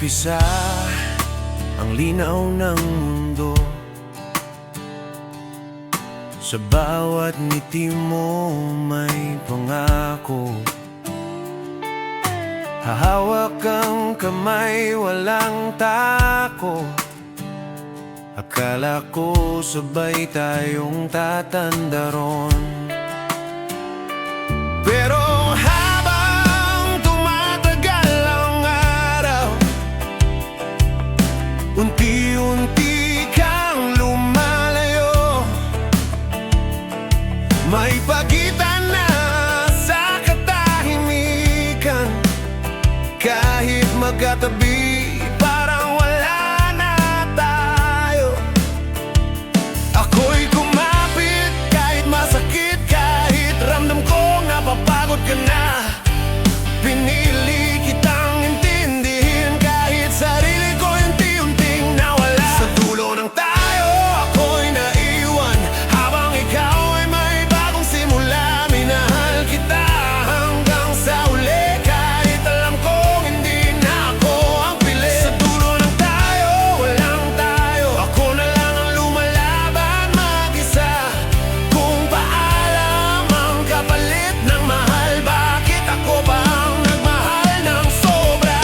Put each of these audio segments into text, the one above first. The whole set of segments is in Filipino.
umpisa ang linaw ng mundo. Sa bawat ngiti mo may pangako. Hahawak ang kamay, walang tako. Akala ko sabay tayong tatanda ron. Pero habang tumatagal ang araw, unti-unti kang lumalayo. May pagitan na sa katahimikan. Kahit magkatabi, parang wala na tayo. Ako'y kumapit kahit masakit, kahit ramdam kong napapagod ka na. Pinili kitang intindihin kahit sarili ko unti-unting nawala. Sa dulo ng tayo, ako'y naiwan habang ikaw ay may bagong simula. Minahal kita hanggang sa uli, kahit alam kong hindi na ako ang pili. Sa dulo ng tayo, walang tayo. Ako na lang ang lumalaban mag-isa. Kung paalam ang kapalit ng mahal, bakit ako ba ang nagmahal ng sobra?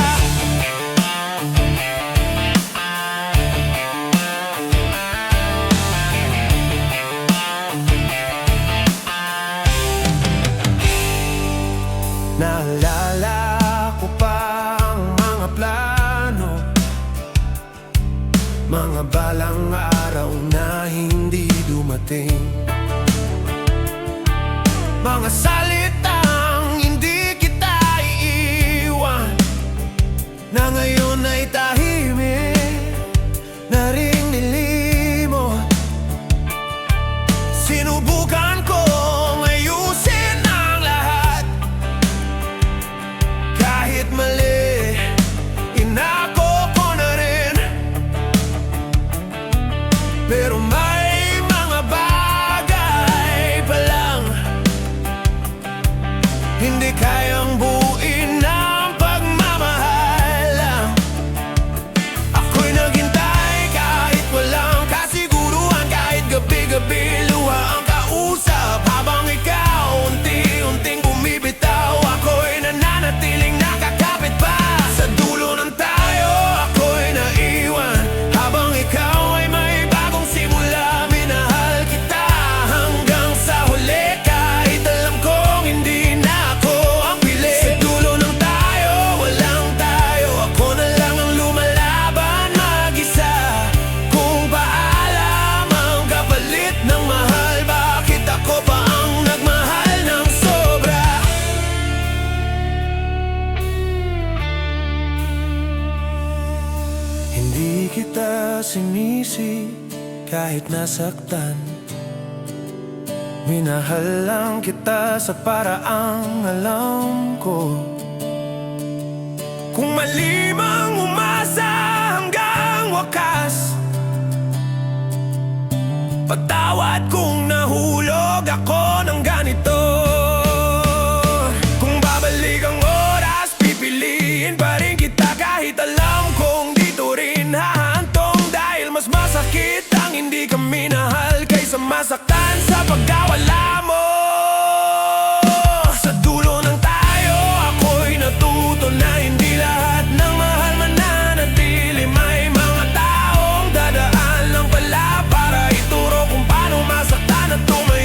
Naalala ko pa ang mga plano, mga balang araw na hindi dumating, mga salitang hindi kita iiwan, na ngayon ay tahimik na ring nilimot. Sinubukan kong ayusin ang lahat, kahit mali, inako ko na rin. Pero may mga bagay pa lang hindi kayang buuin ng pagmamahal. Ako'y naghintay kahit walang kasiguruhan, kahit gabi-gabi luha ang kausap. Habang ikaw unti-unting bumibitaw, ako'y nananatiling nakakapit pa. Sa dulo ng tayo, ako'y naiwan habang ikaw ay may bagong simula. Minahal kita hanggang sa huli, kahit alam kong hindi na ako ang pili. Sa dulo ng tayo, walang tayo. Ako na lang ang lumalaban mag-isa. Kung paalam ang kapalit ng mahal, bakit ako pa ang nagmahal ng sobra? Hindi kita sinisi kahit nasaktan. Minahal lang kita sa paraang alam ko. Kung malimang umasa hanggang wakas, patawad kung nahulog ako ng ganito. Kung babalik ang oras, pipiliin pa rin kita kahit alam kong dito rin hahantong. Dahil mas masakit ang hindi ka minahal kaysa masaktan sa pagkawala mo. Sa dulo ng tayo, ako'y natuto na hindi lahat ng mahal mananatili. May mga taong dadaan lang pala para ituro kung paano masaktan at tumayo.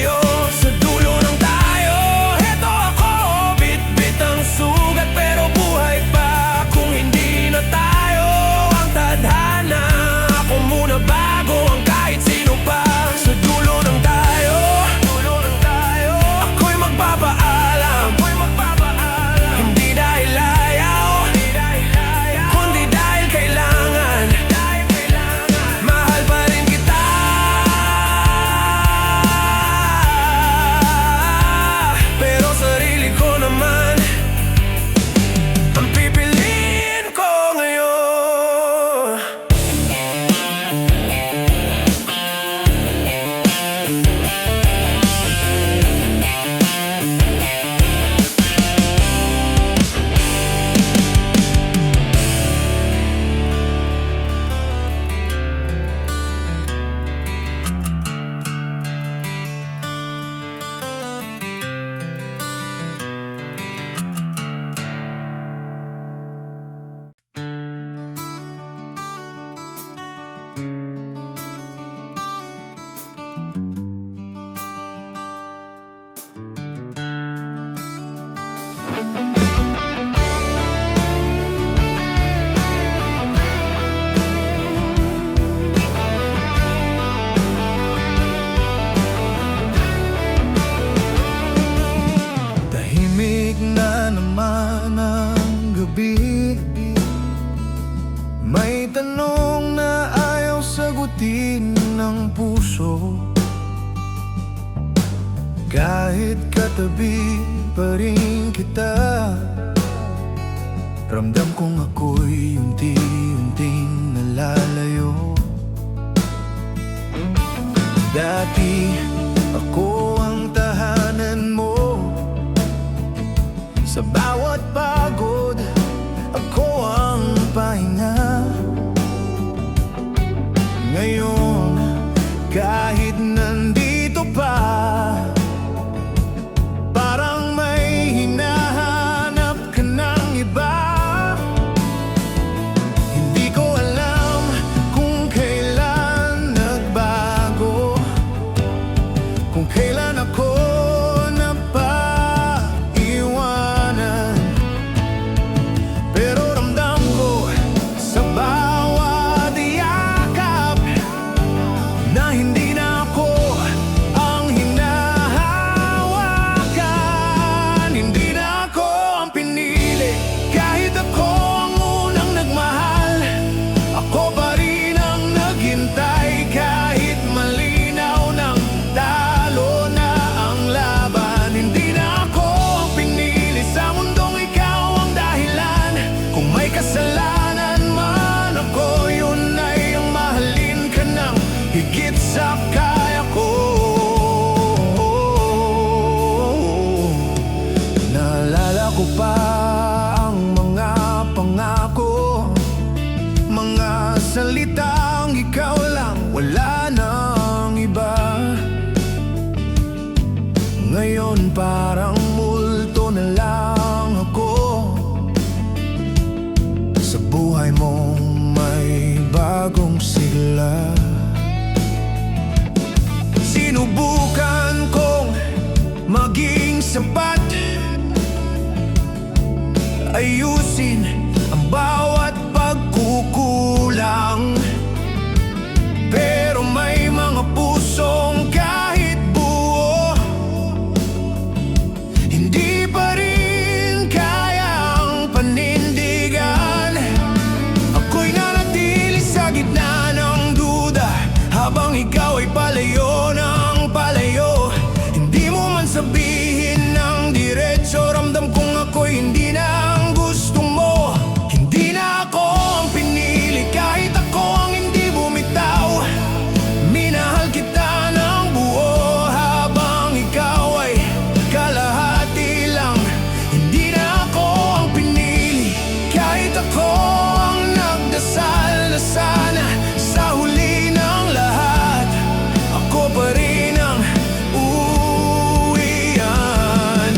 Kahit katabi pa rin kita, ramdam kong ako'y unti-unting nalalayo. Dati ako ang tahanan mo, sa bawat pagod ako ang pahinga. Ngayon kahit nandito pa, parang may hinahanap ka ng iba. Hindi ko alam kung kailan nagbago, kung kailan ako napaiwanan. Pero ramdam ko sa bawat yakap na hindi na ako ang hinahawakan. Hindi na ako ang pinili, kahit ako ang unang nagmahal. Ako pa rin ang naghintay, kahit malinaw ng talo na ang laban. Hindi na ako ang pinili, sa mundong ikaw ang dahilan. Kung may kasalanan man ako, yun ay ang mahalin ka ng higit sa kaya ko. Naalala ko pa ang mga pangako, mga salitang ikaw lang, wala nang iba. Ngayon parang multo na lang ako sa buhay mong may bagong sigla. Sinubukan kong maging sapat, ayusin ang bawat pagkukulang. Pero may mga pusong kahit buo, hindi pa rin kayang panindigan. Ako'y nanatili sa gitna ng duda, habang ikaw ay palayo ng palayo. Hindi mo man sabihin ng diretso, ramdam kong ako'y hindi na ang gusto mo. Hindi na ako ang pinili, kahit ako ang hindi bumitaw. Minahal kita ng buo, habang ikaw ay kalahati lang. Hindi na ako ang pinili, kahit ako ang nagdasal na sana sa huli ng lahat ako pa rin ang uuwian.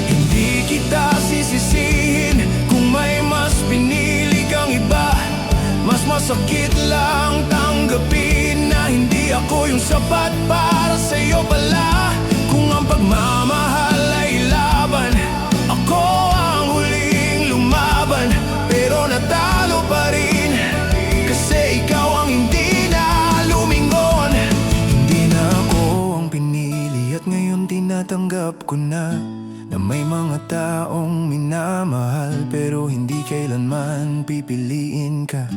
Hindi kita sisisihin kung may mas pinili kang iba. Mas masakit lang tanggapin na hindi ako yung sapat para sa'yo pala. Kung ang pagmamahal ay laban, ako ang huling lumaban. Pero natalo pa rin, kasi ikaw ang hindi na lumingon. Hindi na ako ang pinili, at ngayon tinatanggap ko na may mga taong minamahal, pero hindi kailanman pipiliin ka.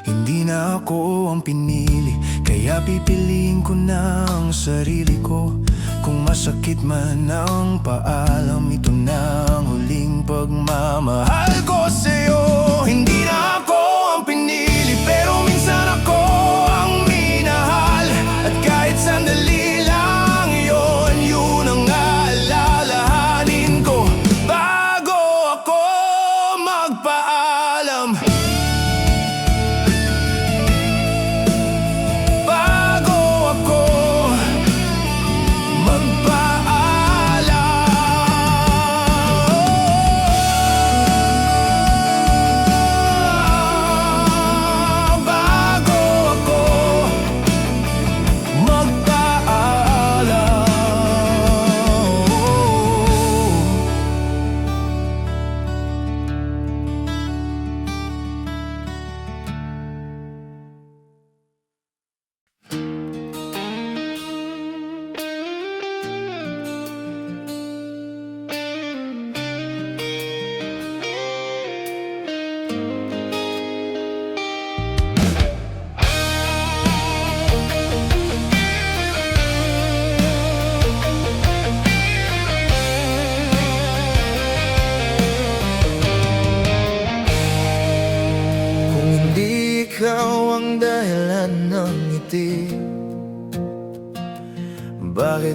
Hindi na ako ang pinili, kaya pipiliin ko na ang sarili ko. Kung masakit man ang paalam, ito na ang huling pagmamahal ko sa'yo. Hindi na ako ang pinili, pero minsan ako ang minahal. At kahit sandali lang yun, yun ang aalalahanin ko bago ako magpaalam. Bago ako magpaalam.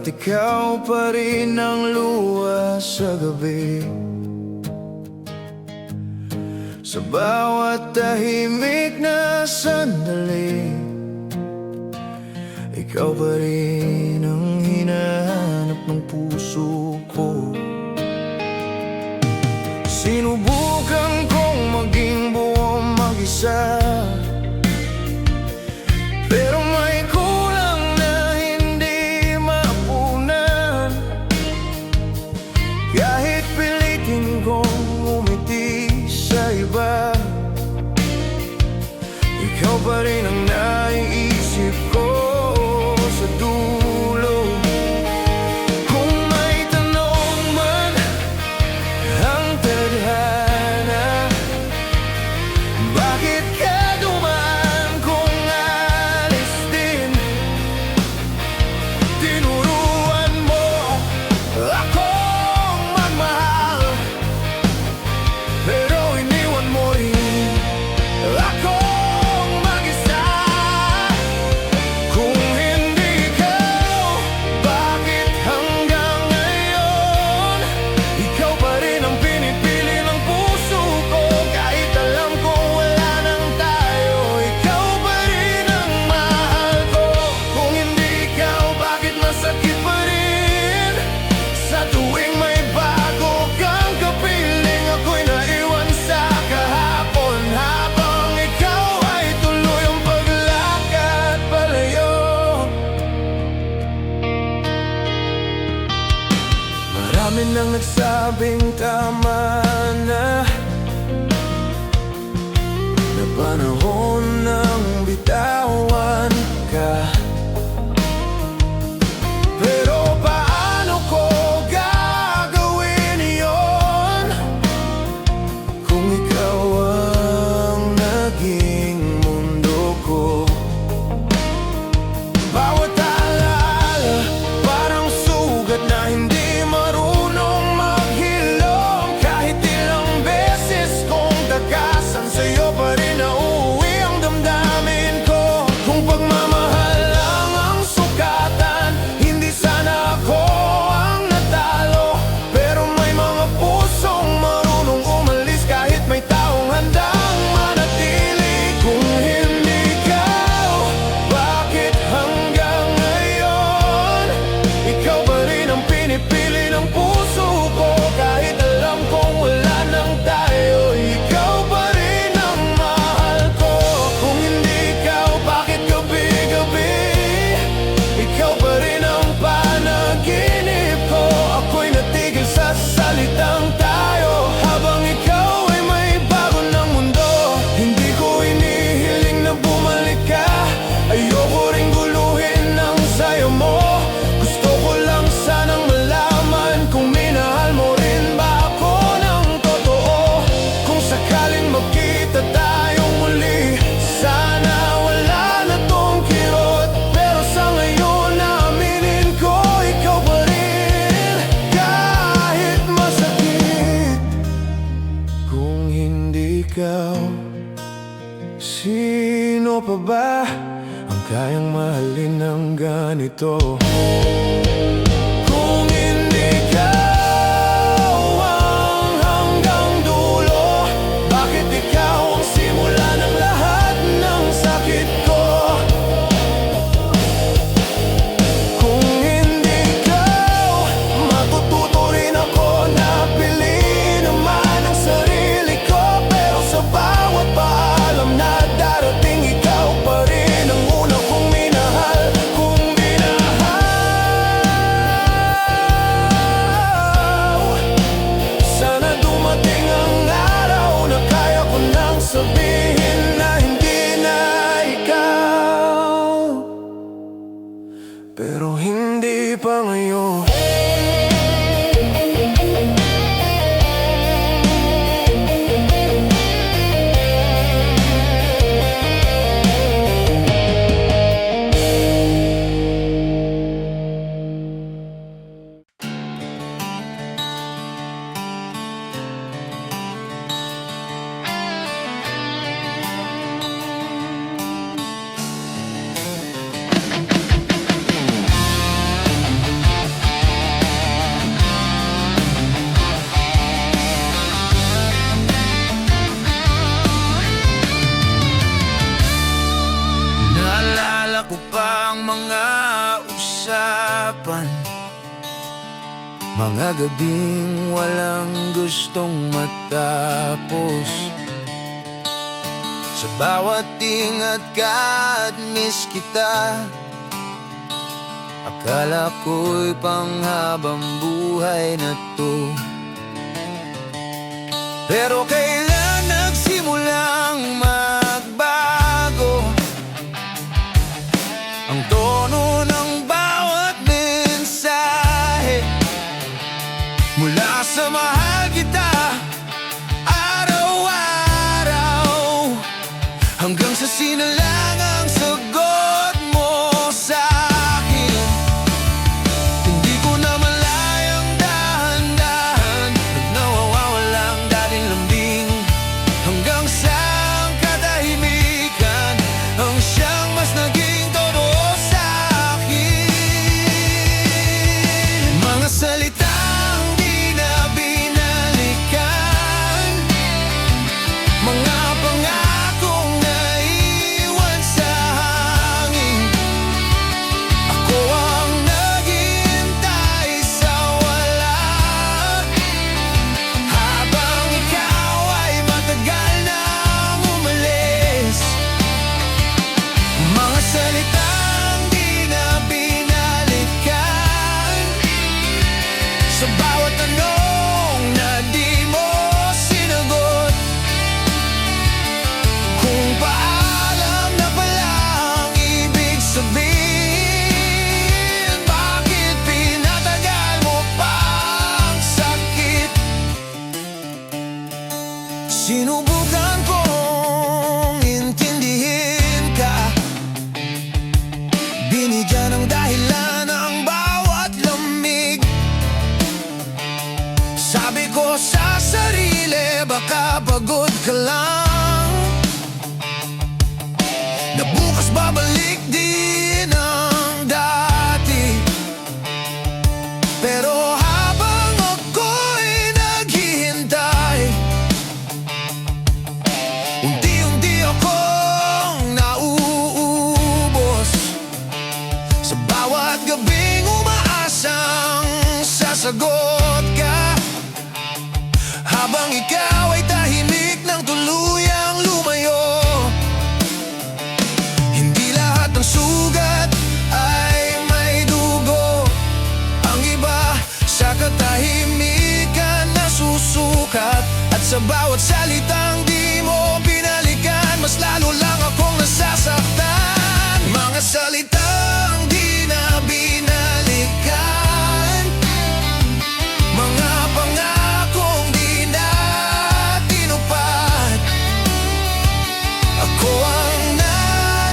Bakit ikaw pa rin ang luha sa gabi? Sa bawat tahimik na sandali, ikaw pa rin ang hinahanap ng puso ko. Sinubukan kong maging buo mag-isa, pero may kulang na hindi mapunan. Kahit pilitin kong umiti sa iba, ikaw pa rin ang naiisip ko sa dulo. Kung may tanong man ang tadhana, bakit ka dumaan kung alis din? Tinuruan mo akong magmahal, pero iniwan mo rin akong mag-isa. Kung hindi ikaw, bakit hanggang ngayon ikaw pa rin ang pinipili ng puso ko? Kahit alam ko wala nang tayo, ikaw pa rin ang mahal ko. Kung hindi ikaw, bakit masakit pa rin? Sa tuwing may bago kang kapiling, ako'y naiwan sa kahapon, habang ikaw ay tuloy ang paglakad palayo. Marami nang nagsabing tama na panahon ng bitawan ka. Pero paano ko gagawin iyon kung ikaw ang naging mundo ko? Bawat alaala parang sugat na hindi marunong maghilom. Kahit ilang beses kong takasan, sa'yo pa rin nauwi ang damdamin ko. Kung pagmamahal lang ang sukatan, hindi sana ako ang natalo. Pero may mga pusong marunong umalis kahit may taong handang manatili. Kung hindi ikaw, bakit hanggang ngayon ikaw pa rin ang pinipili ng puso ko? Kahit alam kong wala nang tayo, ikaw pa rin ang mahal ko. Kung hindi ikaw, bakit gabi-gabi ikaw pa rin ang panaginip ko? Ako'y natigil sa salitang tayo, habang ikaw ay may bago ng mundo. Hindi ko inihiling na bumalik ka, ayoko ring guluhin ang sayo mo. Gusto ko lang sanang malaman kung minahal mo rin ba ako ng totoo. Kung sakaling magkita tayong muli, sana wala na tong kirot. Pero sa ngayon naaminin ko, ikaw pa rin kahit masakit. Kung hindi ikaw, sino pa ba ang kayang mahalin ng ganito? Kung hindi ikaw ang hanggang dulo, bakit ikaw ang simula ng lahat ng sakit ko? Kung hindi ikaw, matututo rin ako na piliin naman ang sarili ko. Pero sa bawat paalam na darating, ikaw pa rin ang una kong minahal. Kung minahal, sana dumating ang araw na kaya ko nang sabihin na hindi na ikaw. Pero hindi pa ngayon. Mga gabing walang gustong matapos. Sa bawat ingat ka at miss kita, akala ko'y panghabang buhay na to. Pero kailan nagsimulang magbago ang tono ng bawat mensahe? Mula sa mahal kita araw-araw hanggang sa sinalangang sagot mo sa akin. Hindi ko na malayang dahan-dahan nagnawawalang dating lambing hanggang sa ang katahimikan ang siyang mas naging todo sa akin. Mga salitang di na binalikan, mga pangakong naiwan sa hangin. Ako ang naghihintay sa wala habang ikaw ay matagal nang umalis. Mga salitang di na binalikan, sa bawat tanong na di mo sinagot. Kung paalam na palang ibig sabihin, bakit pinatagal mo pa ang sakit? Sinubukan kong intindihin ka, binigyan ng dahilan ang bawat lamig. Sabi ko sa sarili, baka pagod ka lang, na bukas babalik din ang dati. Pero habang ako'y naghihintay, unti-unti akong nauubos. Sa bawat gabing umaasang sasagot ka, habang ikaw ay tahimik ng tuluyang lumayo. Hindi lahat ng sugat ay may dugo. Ang iba sa katahimikan nasusukat, at sa bawat salitang di mo binalikan, mas lalo lang akong nasasaktan. Mga salitang di na binalikan, mga pangakong di na tinupad. Ako ang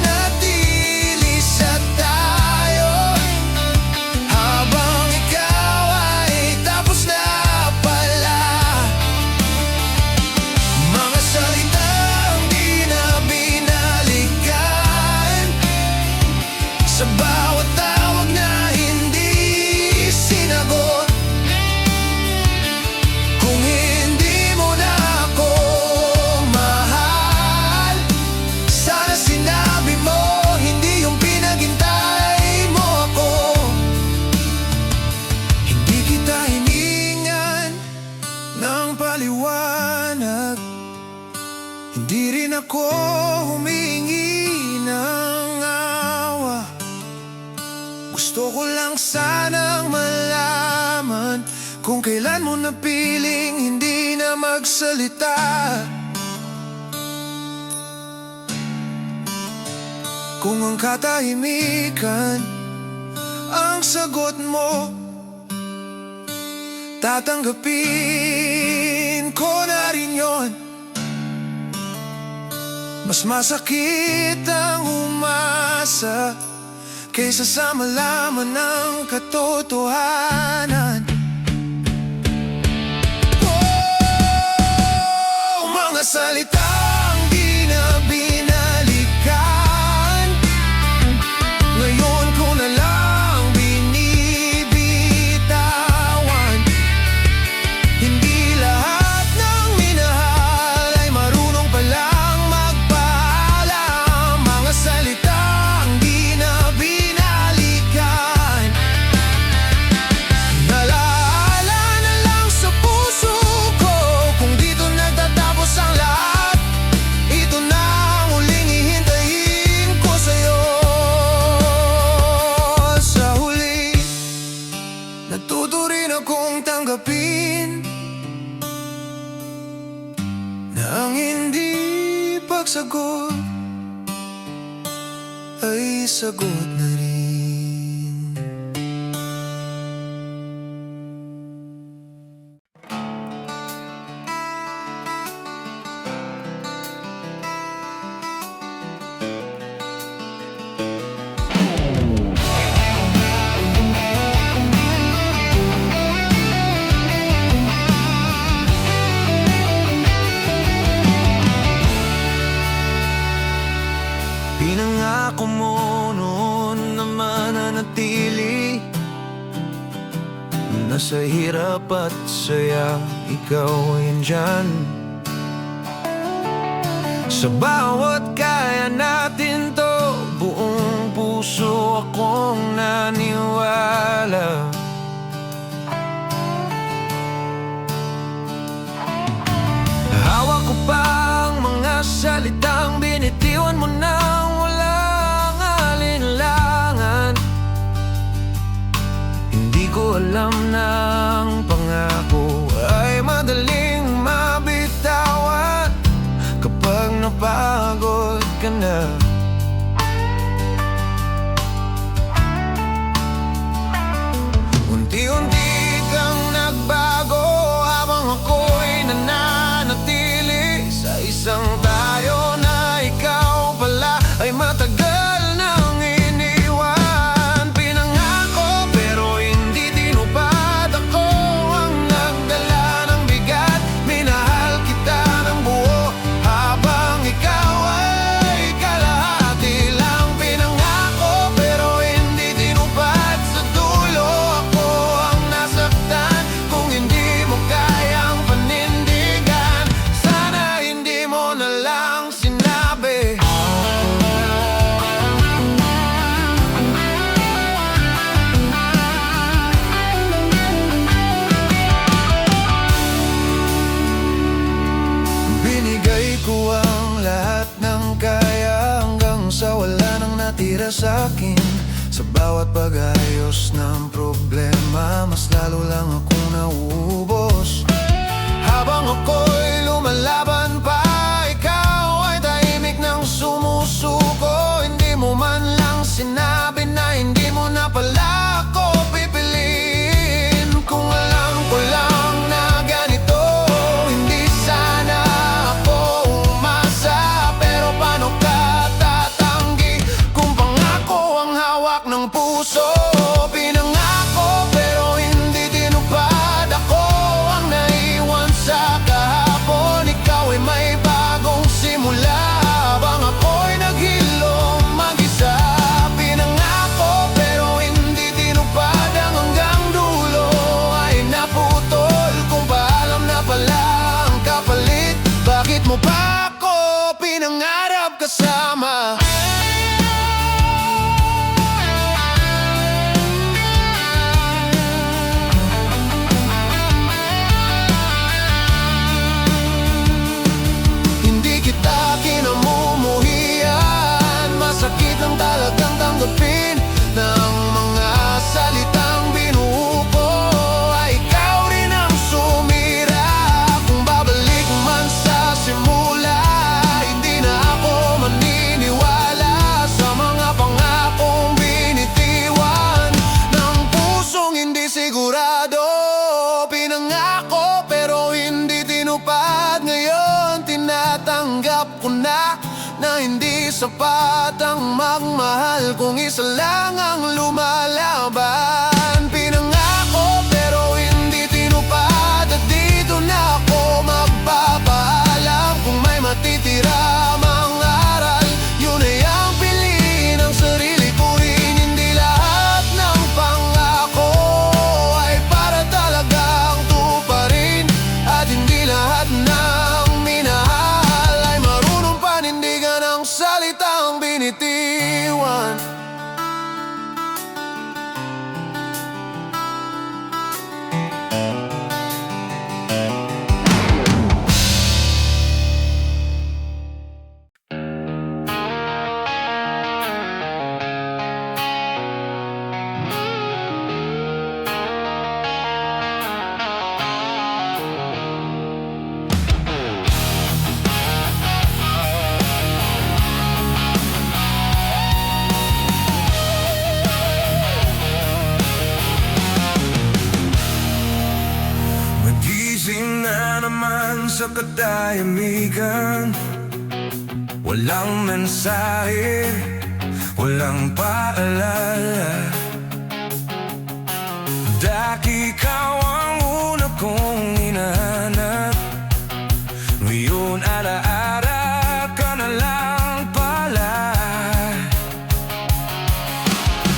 nanatili sa tayo habang ikaw ay tapos na pala. Mga salitang di na binalikan, sa bawat tawag na hindi sinagot. Kung hindi mo na ako mahal, sana sinabi mo, hindi yung pinaghintay mo ako. Hindi kita hiningan ng paliwanag, hindi rin ako humingi ng awa. Gusto ko lang sanang malaman kung kailan mo napiling hindi na magsalita. Kung ang katahimikan ang sagot mo, tatanggapin ko na rin yon. Mas masakit ang umasa kaysa sa malaman ng katotohanan. Oh, mga salitang di na binalikan, ngayon ko na lang binibitawan. Hindi lahat ng minahal ay marunong palang magpaalam. Mga salitang di na binalikan, nalalaman Natuto rin akong tanggapin na ang hindi pagsagot ay sagot na rin. Pinangako mo noon na mananatili, na sa hirap at saya ikaw ay andyan. Sa bawat kaya natin to, buong puso akong naniwala. Hawak ko pa ang mga salitang binitiwan mo nang walang alinlangan. Hindi ko alam na ang pangako ay madaling mabitawan kapag napagod ka na. Unti-unti kang nagbago habang ako'y nananatili sa isang tayo na ikaw pala ay matagal nang iniwan. Pinangako pero hindi tinupad, ako ang nagdala ng bigat. Minahal kita ng buo habang ikaw ay kalahati lang. Pinangako pero hindi tinupad, sa dulo ako ang nasaktan. Kung hindi mo kayang panindigan, sana hindi mo na lang sinabi. Binigay ko ang lahat ng kaya hanggang sa wala nang natira sa akin. Sa bawat pag-ayos ng problema, mas lalo lang akong nauubos. Habang ako'y lumalaban pa, ikaw ay tahimik nang sumusuko. Hindi mo man lang sinabi na hindi mo na pala ako pipiliin. Kung alam ko lang na ganito, hindi sana ako umasa. Pero paano ka tatanggi kung pangako ang hawak ng puso? Pinangako pero hindi tinupad, ako ang naiwan sa kahapon. Ikaw ay may bagong simula habang ako'y naghilom mag-isa. Pinangako pero hindi tinupad, ang hanggang dulo ay naputol. Kung paalam na pala ang kapalit, bakit mo pa ako pinangarap kasama? Hindi kita kinamumuhian, masakit lang talagang tanggapin ng mga salitang binuo ko ay ikaw rin ang sumira. Kung babalik man sa simula, hindi na ako maniniwala sa mga pangakong binitiwan ng pusong hindi sigurado. Pinangako pero hindi tinupad, ngayon tinatanggap ko na hindi sapat ang magmahal kung isa lang ang lumalaban. Pinangako pero hindi tinupad, at dito na ako magpapaalam. Kung may matitira mang aral, yun ay ang piliin ng sarili ko rin. Hindi lahat ng pangako ay para talagang tuparin, at hindi lahat ng minahal ay marunong panindigan ang salitang binitiwan. Gising na naman sa katahimikan, walang mensahe, walang paalala. Ikaw ang una kong hinahanap. Ngayon alaala ka na lang pala.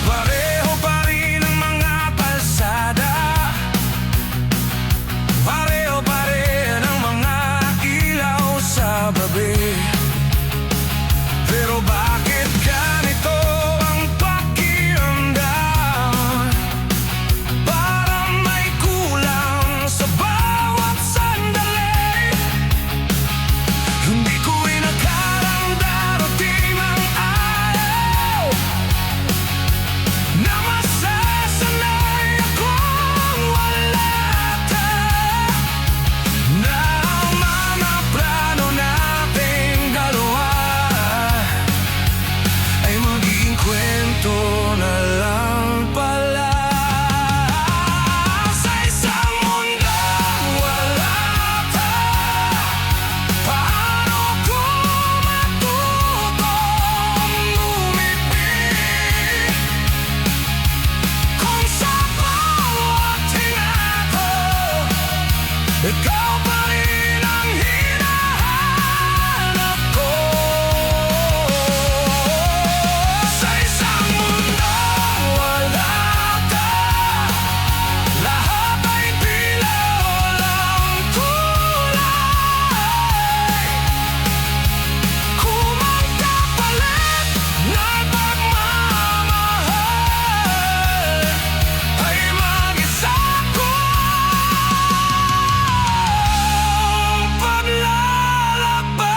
Pareho pa rin ang mga kalsada, pareho pa rin ang mga ilaw sa babi. Pero bakit ganito ang pakiramdam? Parang may kulang sa bawat sandali. Hindi ko inakalang darating ang araw na masasanay akong wala ka. Na ang mga plano nating dalawa ay magiging kwento na lang pala. Sa isang mundong wala ka, paano ko matutong lumipit kung sa bawat hinga ko ikaw pa rin ang hinahanap ko? Sa isang mundong wala ka, lahat ay dilaw lang kulay. Kung ang kapalit ng pagmamahal ay mag-isa kong paglalakbay.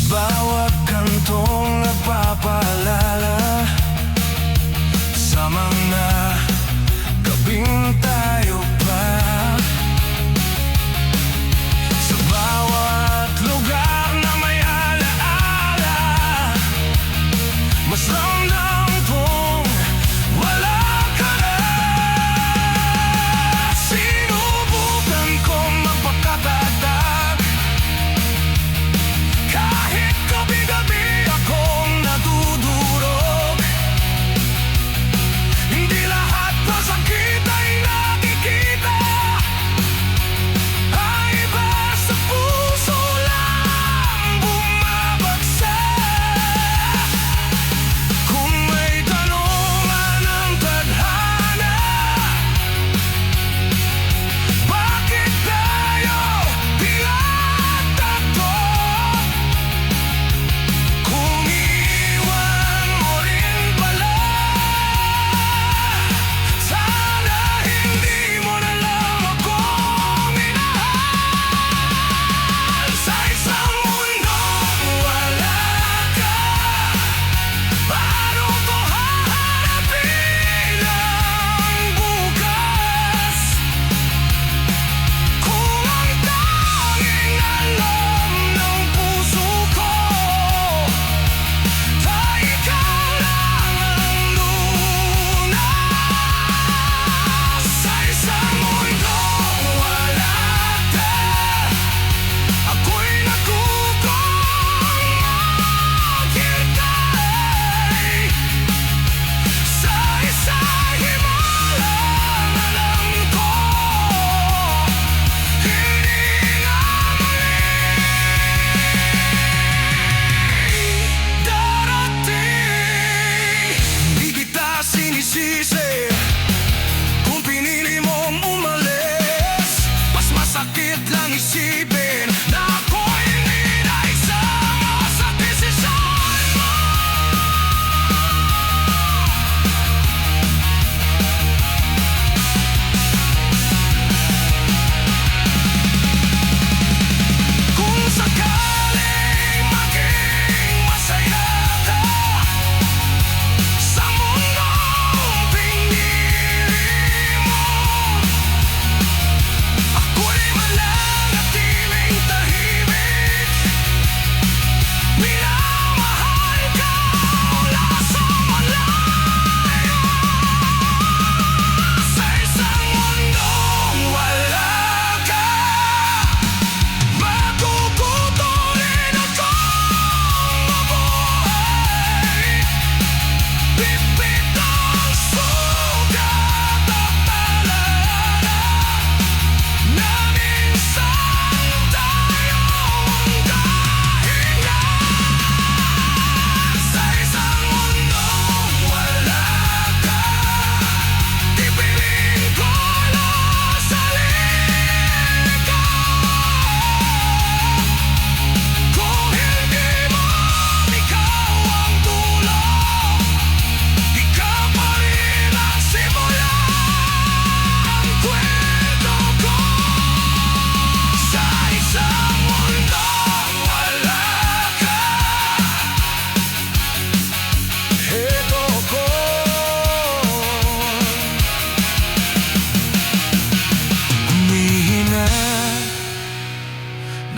Bawat kantong nagpapaalala sa mga gabing tayo pa. Sa bawat lugar na may alaala, mas ramdam kong wala ka na. Sinubukan kong magpakatatag, kahit gabi-gabi akong nadudurog. Hindi lahat ng sakit ay nakikita, ay iba sa puso lang bumabagsak. Kung may tanungan ang tadhana, bakit tayo tinatakbo? Kung iwan mo rin pala, sana hindi mo na lang ako minahal. Sa isang mundong wala ka, paano ko hahanapin ang bukas? Kung ang tanging alam ng puso ko ay ikaw lang ang lunas. Sa isang mundong wala ka, ako'y natutong maghintay.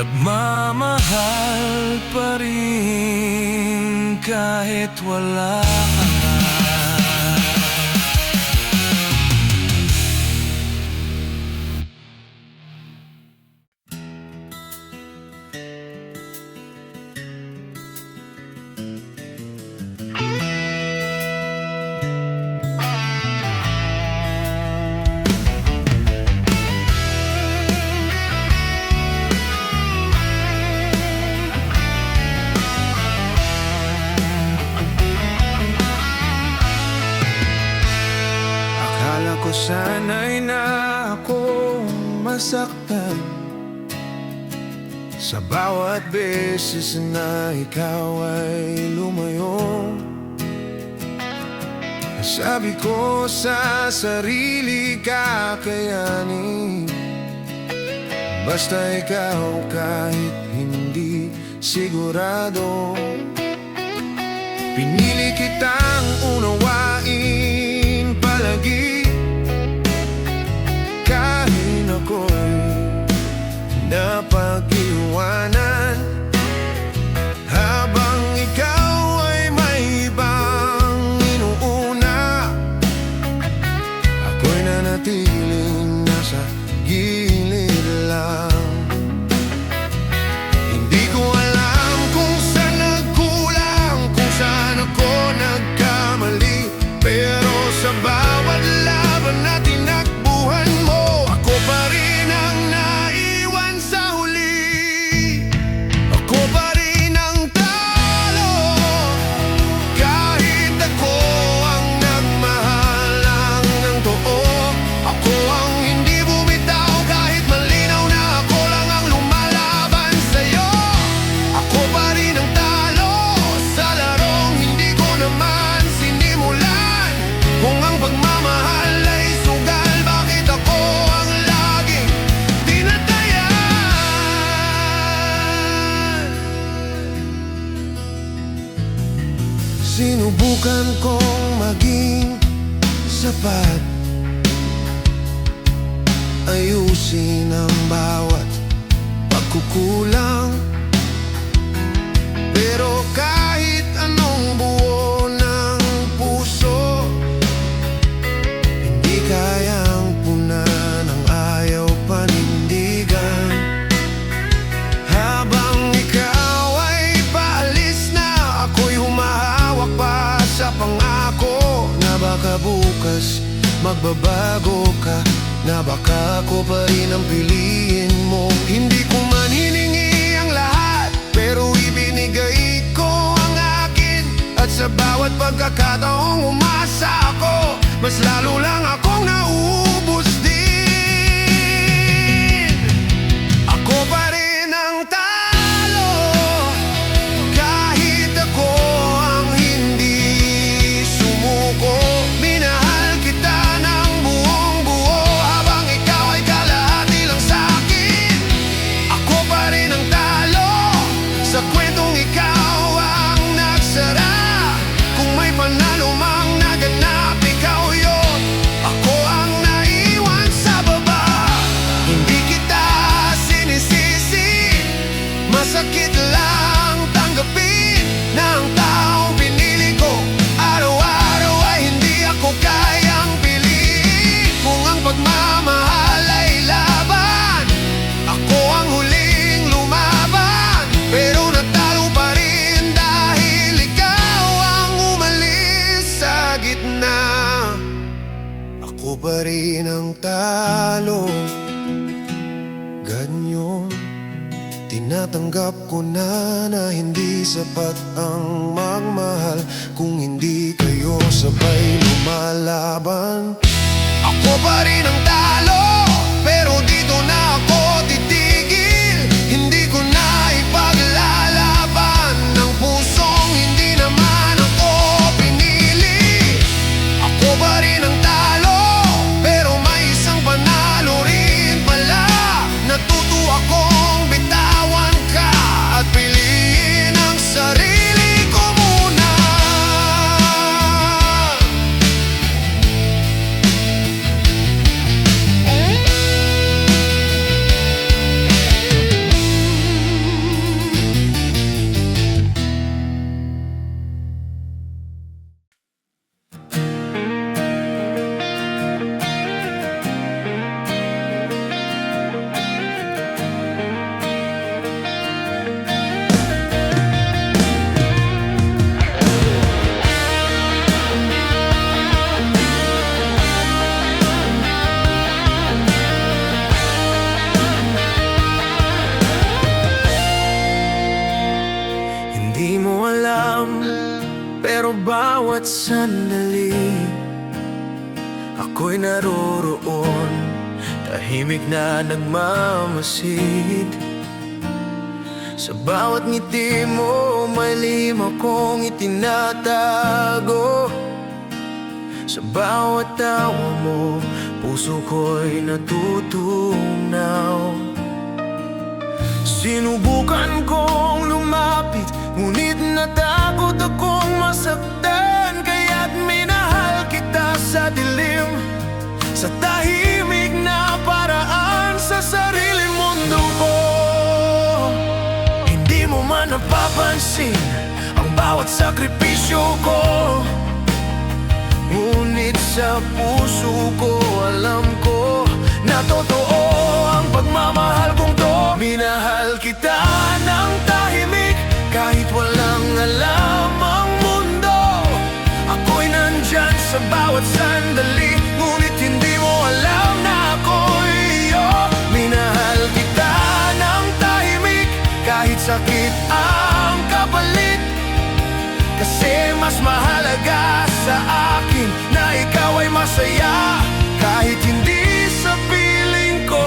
Nagmamahal pa rin kahit wala ka na. Akala ko sana'y na ako masaktan sa bawat beses na ikaw ay lumayo. Sabi ko sa sarili, kakayanin, basta ikaw kahit hindi sigurado. Pinili kitang unawain palagi, kahit ako'y napag-iwanan. Habang ikaw ay may ibang inuuna, ako'y nanatiling nasa gilid lang. Hindi ko alam kung saan nagkulang, kung saan ako nagkamali, pero sa bawat laban na tinakbuhan mo, ako pa rin ang naiwan sa huli. Ako pa rin ang talo, kahit ako ang nagmahal lang ng totoo. Ako ang hindi bumitaw kahit malinaw na ako lang ang lumalaban sa'yo. Ako pa rin ang talo sa larong hindi ko naman sinimulan. Kung ang pagmamahal ay sugal, bakit ako ang laging tinatayan? Sinubukan kong maging sapat, ayusin ang bawat pagkukulang, pero kahit anong buo ng puso, hindi kayang punan ang ayaw panindigan. Habang ikaw ay paalis na, ako'y humahawak pa sa pangako na baka bukas magbabago ka, na baka ako pa rin ang piliin mo. Hindi ko man hiningi ang lahat, pero ibinigay ko ang akin. At sa bawat pagkakataong umasa ako, mas lalo lang akong nauubos din. Ako pa rin ang talo, kahit ako ang hindi sumuko. Minahal kita ng buong buo, habang ikaw ay kalahati lang sa'kin. Ako pa rin ang talo sa kwentong ikaw ang nagsara. Kung may panalo mang naganap, ikaw yun. Ako ang naiwan sa baba. Hindi kita sinisisi, masakit lang tanggapin na ang taong pinili ko araw-araw ay hindi ako kayang piliin. Kung ang pagmamahal ay laban, ako ang huling lumaban, pero natalo pa rin dahil ikaw ang umalis sa gitna. Ako pa rin ang talo, ganyan. Tinatanggap ko na hindi sapat ang magmahal kung hindi kayo sabay lumalaban. Ako pa rin ang talo, pero dito na ako titigil. Hindi ko na ipaglalaban ng pusong hindi naman ako pinili. Ako pa rin ang talo, pero may isang panalo rin pala. Natuto akong bitawan ka at piliin ang sarili ko muna. Pero bawat sandali ako'y naroroon, tahimik na nagmamasid. Sa bawat ngiti mo may lihim akong itinatago. Sa bawat tawa mo puso ko'y natutunaw. Sinubukan kong lumapit, ngunit natakot akong masaktan. Kaya't minahal kita sa dilim, sa tahimik na paraan, sa sarili mundo ko. Hindi mo man napapansin ang bawat sakripisyo ko, ngunit sa puso ko alam ko na totoo ang pagmamahal kong to. Minahal kita ng tahimik kahit walang alam ang mundo. Ako'y nandyan sa bawat sandali, ngunit hindi mo alam na ako'y iyo. Minahal kita ng tahimik kahit sakit ang kapalit, kasi mas mahalaga sa akin na ikaw ay masaya kahit hindi sa piling ko.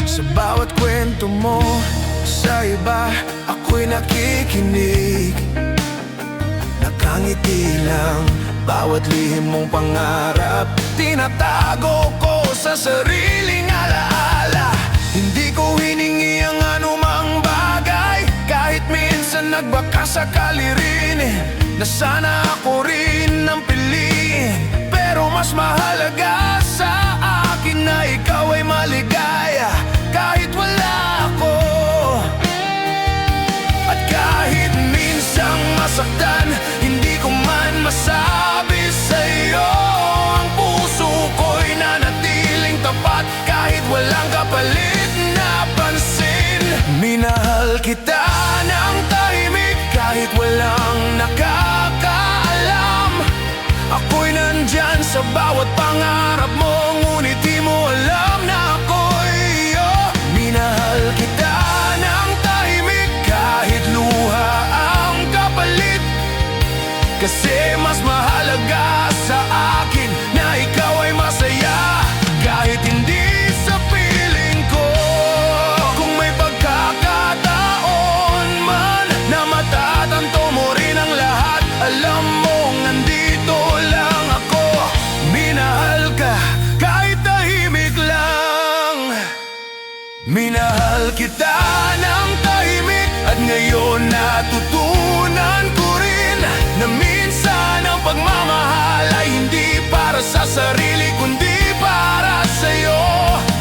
Sa bawat kwento mo sa iba ako'y nakikinig, nakangiti lang. Bawat lihim mong pangarap tinatago ko sa sariling alaala. Hindi ko hiningi ang anumang bagay, kahit minsan nagbaka sakali rin na sana ako rin ang piliin. Pero mas mahalaga sa akin na ikaw ay maligaya kahit wala ako. At kahit minsang masaktan, hindi ko man masabi sa'yo, ang puso ko'y nanatiling tapat kahit walang kapalit na pansin. Minahal kita ng tahimik kahit walang nakakaalam. Ako'y nandyan sa bawat pangarap mo, ngunit di mo alam na ako'y iyo. Minahal kita ng tahimik kahit luha ang kapalit, kasi mas mahalaga sa akin na ikaw ay masaya kahit hindi sa piling ko. Kung may pagkakataon man na matatanto mo rin ang lahat, alam mong nandito lang ako. Minahal ka kahit tahimik lang. Minahal kita ng tahimik, at ngayon natutunan ko rin na minsan ang pagmamahal ay hindi para sa sarili kundi para sa'yo.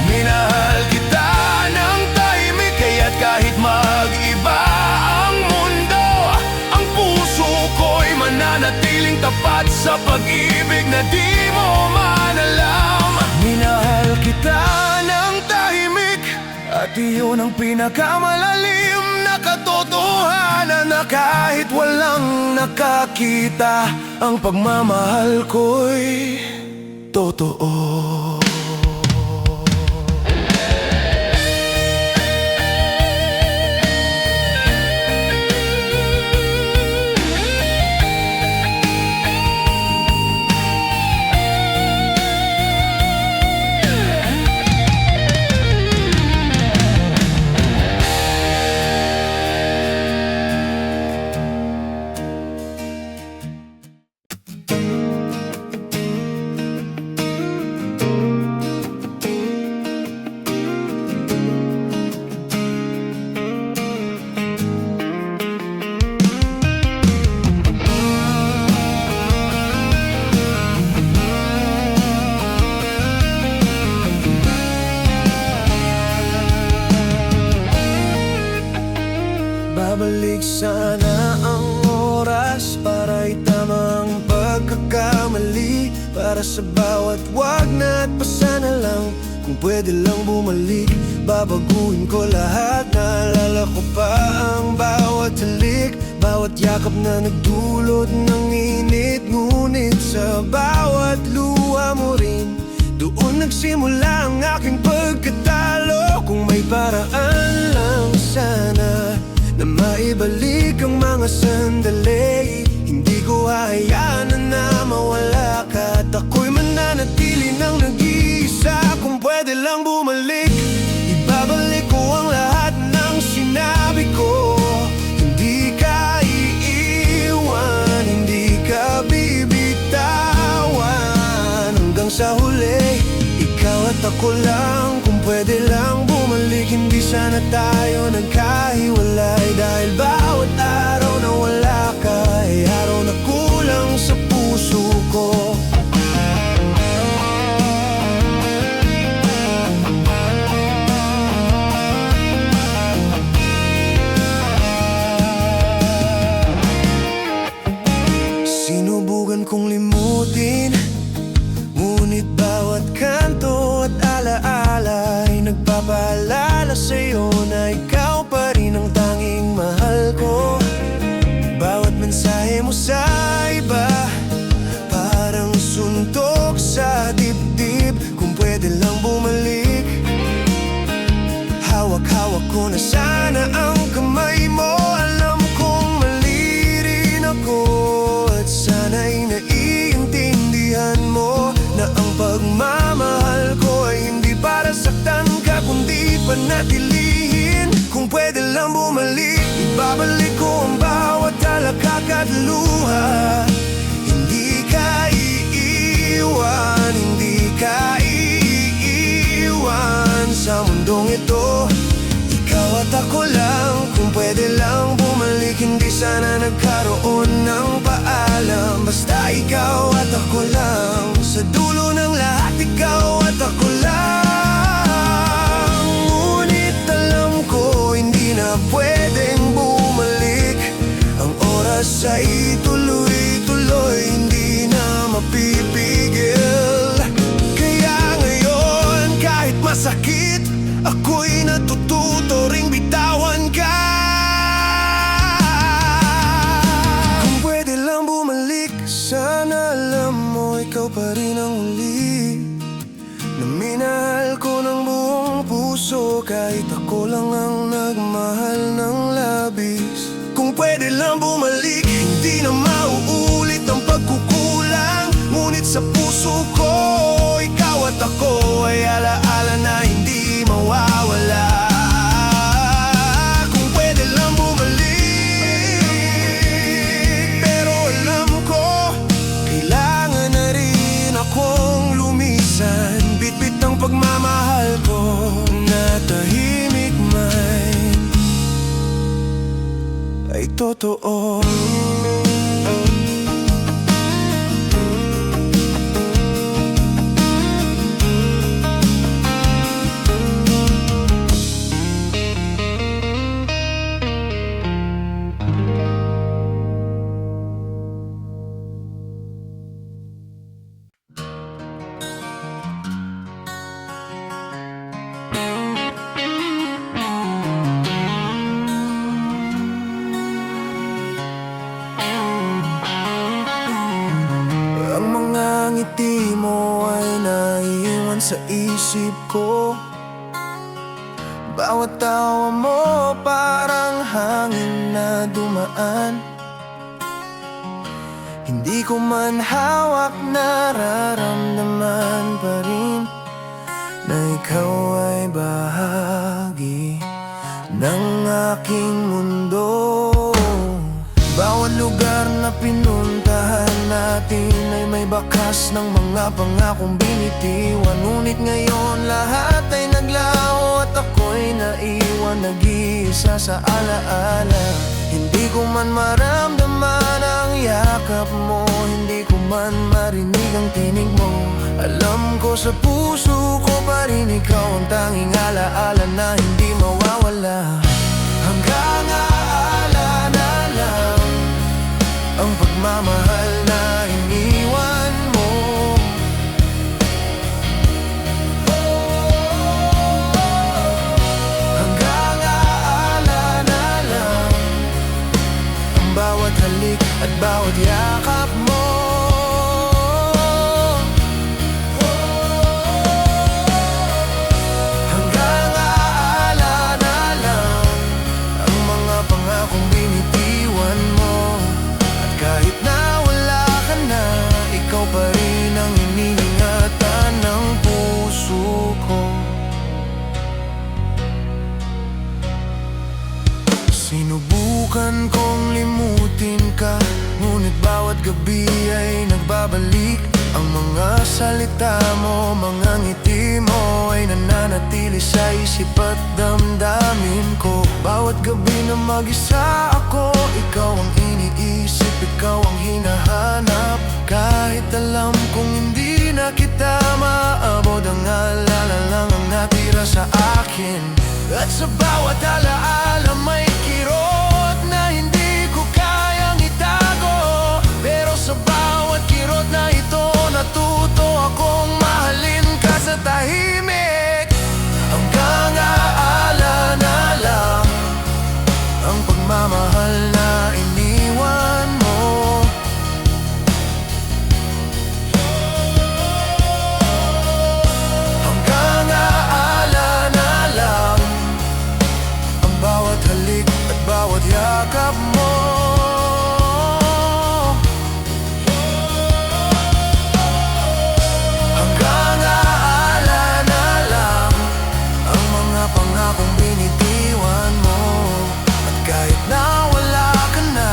Minahal kita ng tahimik kaya't kahit mag-iba ang mundo, ang puso ko'y mananatiling tapat sa pag-ibig na di mo man alam. Minahal kita ng tahimik, at iyon ang pinakamalalim na katotohanan, na kahit walang nakakita, ang pagmamahal ko'y totoo. Babalik sana ang oras para itama ang pagkakamali, para sa bawat wag na at pasana lang. Kung pwede lang bumalik, babaguhin ko lahat. Naalala ko pa ang bawat halik, bawat yakap na nagdulot ng init. Ngunit sa bawat luha mo rin, Doon nagsimula ang aking pagkatalo. Kung may paraan lang sana na maibalik ang mga sandali, hindi ko hahayaan na mawala ka. At ako'y mananatili ng nag-iisa. Kung pwede lang bumalik, ibabalik ko ang lahat ng sinabi ko. Hindi ka iiwan, hindi ka bibitawan. Hanggang sa huli, ikaw at ako lang. Kung pwede lang bumalik, hindi sana tayo nagkahiwalay. Dahil bawat araw na wala ka ay araw na kulang sa puso ko. Sinubukan kong limutin, ngunit bawat kanto at alaala ay nagpapaalala sa'yo na ikaw pa rin ang tanging mahal ko. Bawat mensahe mo sa iba, parang suntok sa dibdib. Kung pwede lang bumalik, hawak-hawak ko na sana ang kamay mo. Alam kong mali rin ako, at sana'y naiintindihan mo na ang pagmamahal ko ay hindi para saktan ka, kundi panatilihin. Kung pwede lang bumalik, ibabalik ko ang bawat talakak at luha. Hindi ka iiwan, hindi ka iiwan sa mundong ito. Ikaw at ako lang. Kung pwede lang bumalik, hindi sana nagkaroon ng paalam. Basta ikaw at ako lang. Sa dulo ng lahat, ikaw at ako lang. Ngunit alam ko, hindi na pwedeng bumalik. Ang oras ay tuloy-tuloy, hindi na mapipigil. Kaya ngayon, kahit masakit, ako'y natututo ring bitawan ka. Kung pwede lang bumalik, sana alam mo ikaw pa rin ang huli na minahal ko ng buong puso. Kahit ako lang ang nagmahal ng labis. Kung pwede lang bumalik, hindi na mauulit ang pagkukulang. Ngunit sa puso ko, ikaw at ako ay alaala na hindi mawawala. Kung pwede lang bumalik, pero alam ko, kailangan na rin akong lumisan. Bitbit ang pagmamahal ko na tahimik man ay totoo. Ang mga ngiti mo ay naiiwan sa isip ko. Bawat tawa mo parang hangin na dumaan. Hindi ko man hawak, nararamdaman pa rin na ikaw ay bahagi ng aking mundo. Bawat lugar na pinuntahan natin ay may bakas ng mga pangakong binitiwan. Ngunit ngayon lahat ay naglaho at ako'y naiwan nag-iisa sa alaala. Hindi ko man maramdaman ang yakap mo, hindi ko man marinig ang tinig mo. Alam ko sa puso ko pa rin ikaw ang tanging alaala na hindi mawawala. Hanggang aalala lang ang pagmamahal na iniwan mo. Hanggang aalala lang ang bawat halik at bawat yakap mo. Sinubukan kong limutin ka, ngunit bawat gabi ay nagbabalik. Ang mga salita mo, mga ngiti mo ay nananatili sa isip at damdamin ko. Bawat gabi na mag-isa ako, ikaw ang iniisip, ikaw ang hinahanap. Kahit alam kong hindi na kita maabot, ang alala lang ang natira sa akin. At sa bawat alaala may kirot na hindi ko kayang itago. Pero sa bawat kirot na ito, natuto akong mahalin ka sa tahimik. Hanggang aala na lang ang pagmamahal na iniwan mo. Hanggang aala na lang ang bawat halik at bawat yakap mo. Hanggang aala na lang ang mga pangakong binitiwan mo. At kahit na wala ka na,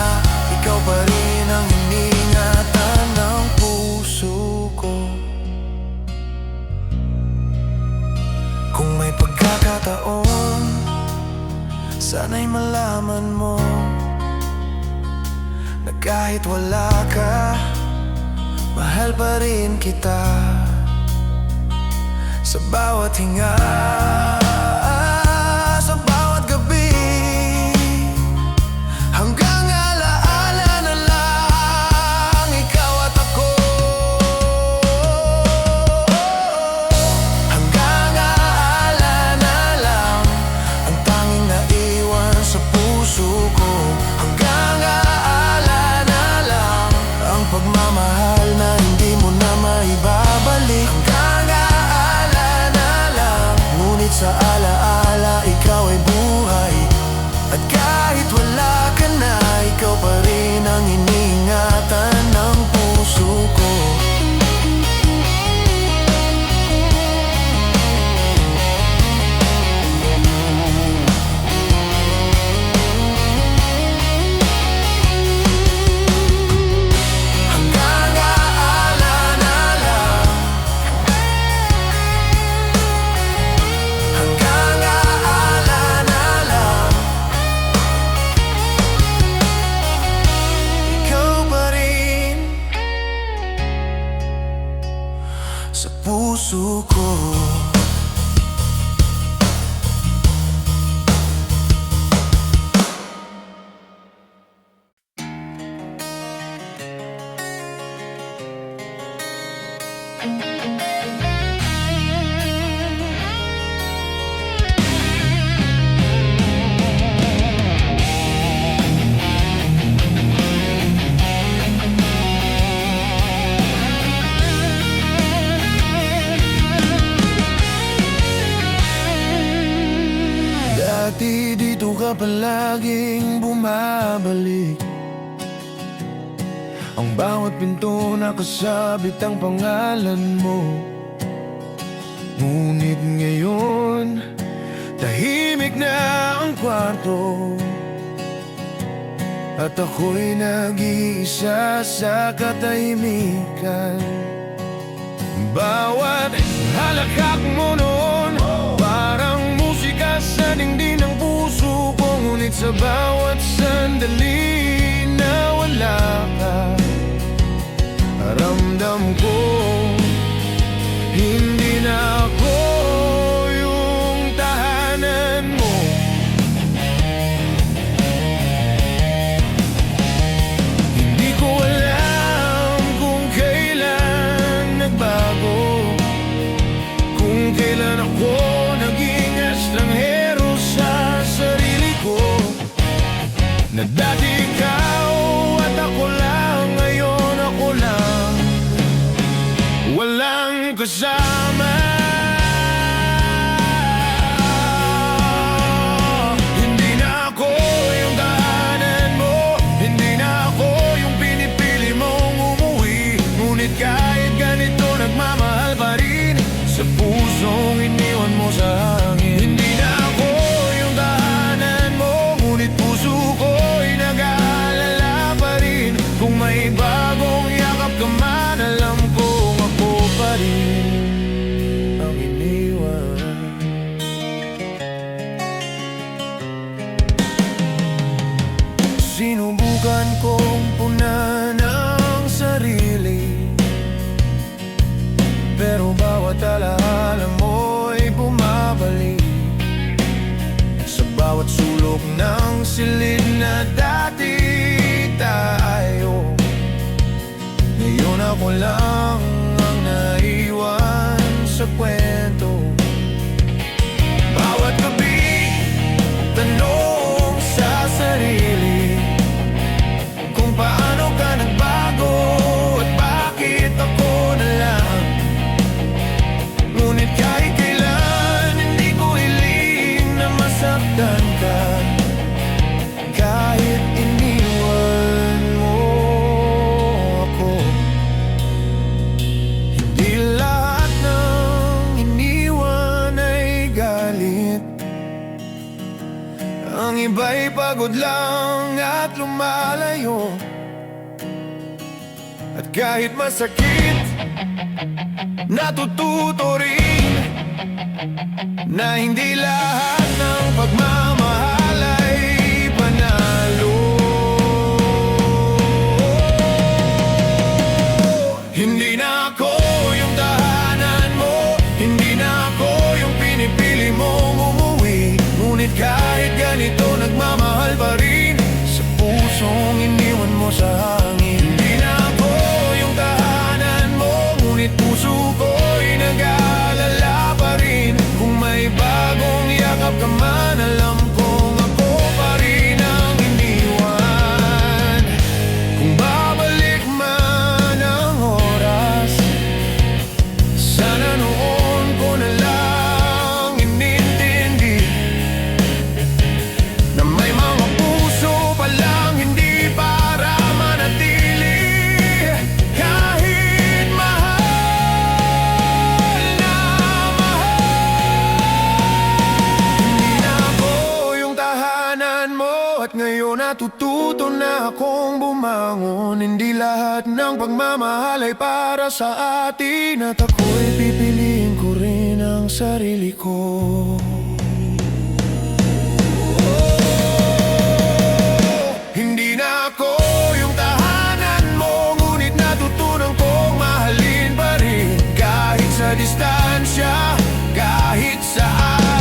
ikaw pa rin ang iniingatan ng puso ko. Kung may pagkakataon, sana'y malaman mo na kahit wala ka, mahal pa rin kita. Sa bawat hinga, sa bawat gabi, hanggang alaala na lang ikaw at ako. Hanggang aala na lang ang tanging naiwan sa puso ko. Hanggang aala na lang ang pagmamahal na hindi mo na maibabalik. Hanggang aala na lang, ngunit sa alaala ikaw ay buhay. At kahit wala ka na, ikaw pa rin ang iniingatan ng puso ko. Hanggang aala na lang, hanggang aala na lang, ikaw pa rin sa puso ko. Dati dito ka palaging bumabalik. Ang bawat pinto nakasabit ang pangalan mo. Ngunit ngayon, tahimik na ang kwarto, at ako'y nag-iisa sa katahimikan. Bawat halakhak mo noon, parang musika sa dingding ng puso ko. Ngunit sa bawat sandali na wala ka, ramdam ko hindi na ako yung tahanan mo. Hindi ko alam kung kailan nagbago, kung kailan ako naging estranghero sa sarili ko. Na dati ikaw at ako lang, ngayon ako lang, walang kasama. Hindi na ako yung daanan mo, hindi na ako yung pinipili mong umuwi. Ngunit kahit ganito, nagmamahal pa rin sa pusong iniwan mo sa hangin. Hindi na ako yung daanan mo, ngunit puso ko'y Sinubukan kong punan ang sarili, pero bawat alaala mo'y bumabalik sa bawat sulok ng silid na dati tayo. Ngayon ako lang ang naiwan sa kwento. Bawat gabi, tanong sa sarili kung paano ka nagbago at bakit ako na lang. Ngunit kahit kailan hindi ko hiling na masaktan ka, kahit iniwan mo ako. Hindi lahat ng iniwan ay galit. Ang iba'y pagod lang at lumalayo. At kahit masakit, natututo rin na hindi lahat ng pagmamahal ay panalo. Hindi na ako yung tahanan mo, hindi na ako yung pinipili mong umuwi. Ngunit kahit ganito, nagmamahal pa rin sa pusong iniwan mo sa hangin. Hindi na ako yung tahanan mo, ngunit puso ko'y nag-aalala pa rin. Kung may bagong yakap ka man, alam kong ako pa rin ang iniwan. Kung babalik man ang oras, sana noon ko na lang inintindi na may mga puso palang hindi para manatili. Kahit mahal na mahal, hindi na ako yung tahanan mo. At ngayon natututo na akong bumangon. Hindi lahat ng pagmamahal ay para sa atin, at ako'y pipiliin ko rin ang sarili ko. Hindi na ako yung tahanan mo, ngunit natutunan kong mahalin pa rin. Kahit sa distansya, kahit sa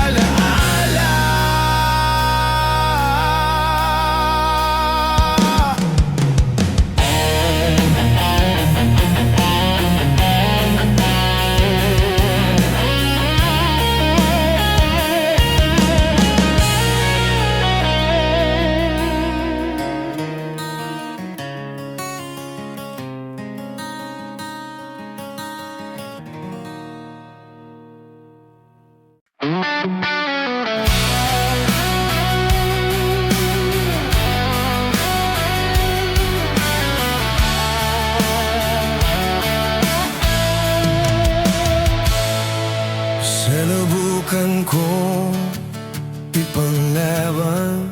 alaala. Sinubukan ko ipanglaban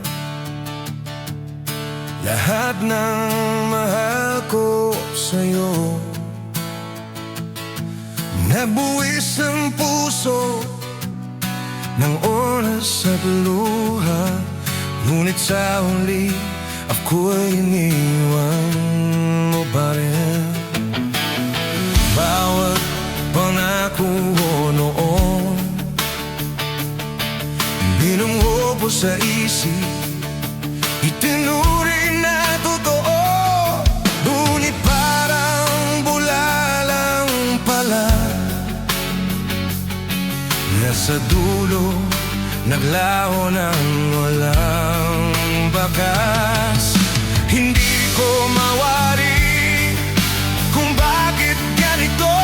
lahat ng mahal ko sa'yo. Nabuwis ang puso ng oras at luha, ngunit sa huli ako'y iniwan mo pa rin. Bawat pangako noon, binunggo ko sa isip, itinuring na totoo. Ngunit parang bula lang pala, nasa dulo naglaho ng walang bakas. Hindi ko mawari kung bakit ganito,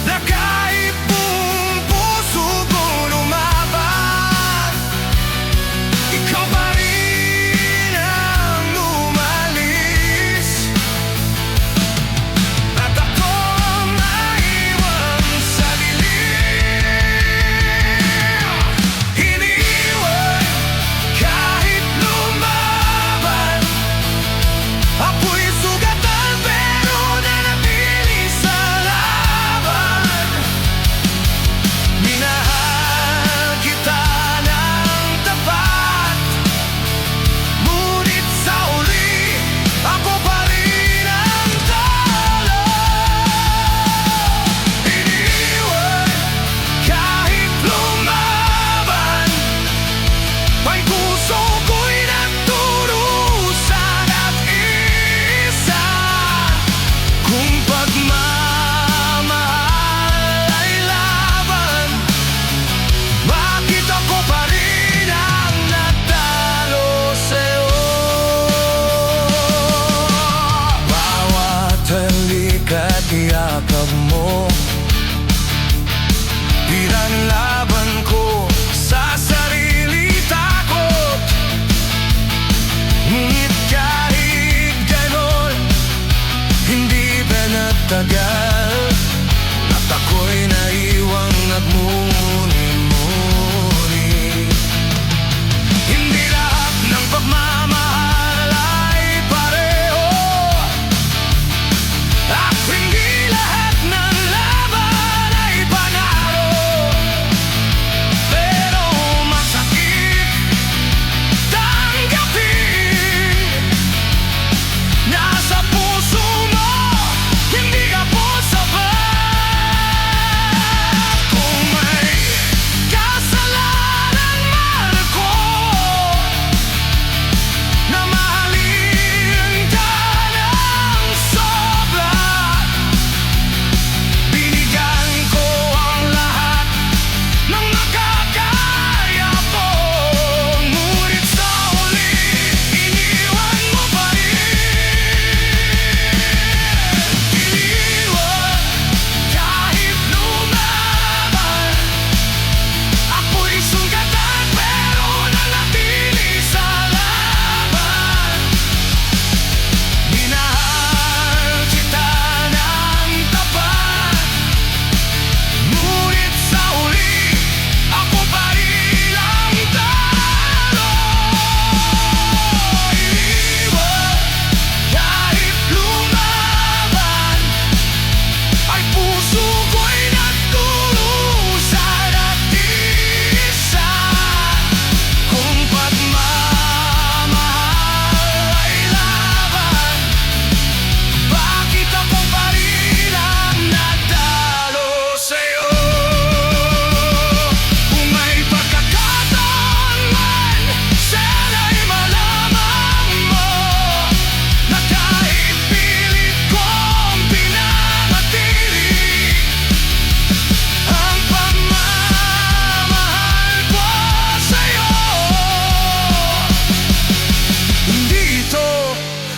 na kahit buong puso ko lumaban, ikaw pa rin ang lumalis. At ako ang naiwan sa dilim, iniwan kahit lumayo.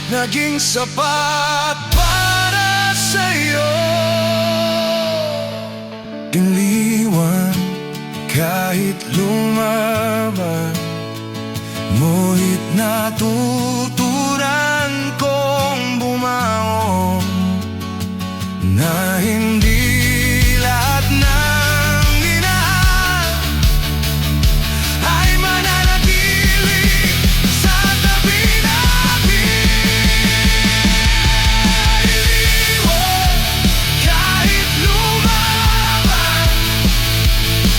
naging sapat para sa'yo. Iniwan kahit lumaban, ngunit natutunan kong bumangon, na hindi lahat ng minahal ay mananatili sa tabi natin. Iniwan kahit lumaban,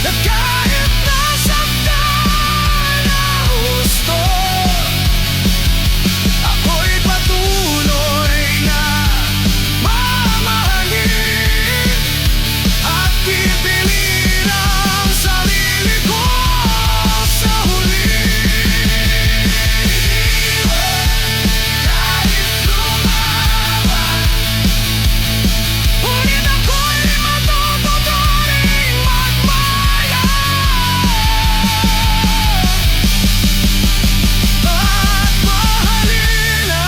at kahit nasaktan ang gusto, ako'y patuloy na mamahalin at pipiliin ang sarili ko sa huli. Kahit lumaban, ngunit ako'y matututuring magmahal at mahalin ang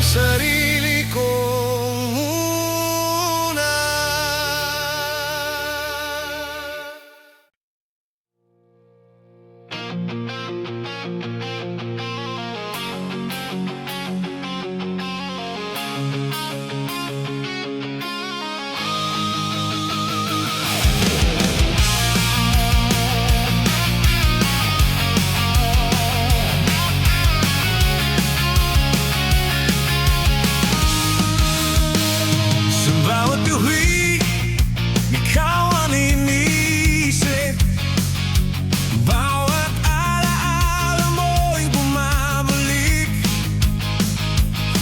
sarili ko muna. Sa bawat tuwi, ikaw ang iniisip. Bawat alaala mo'y bumabalik.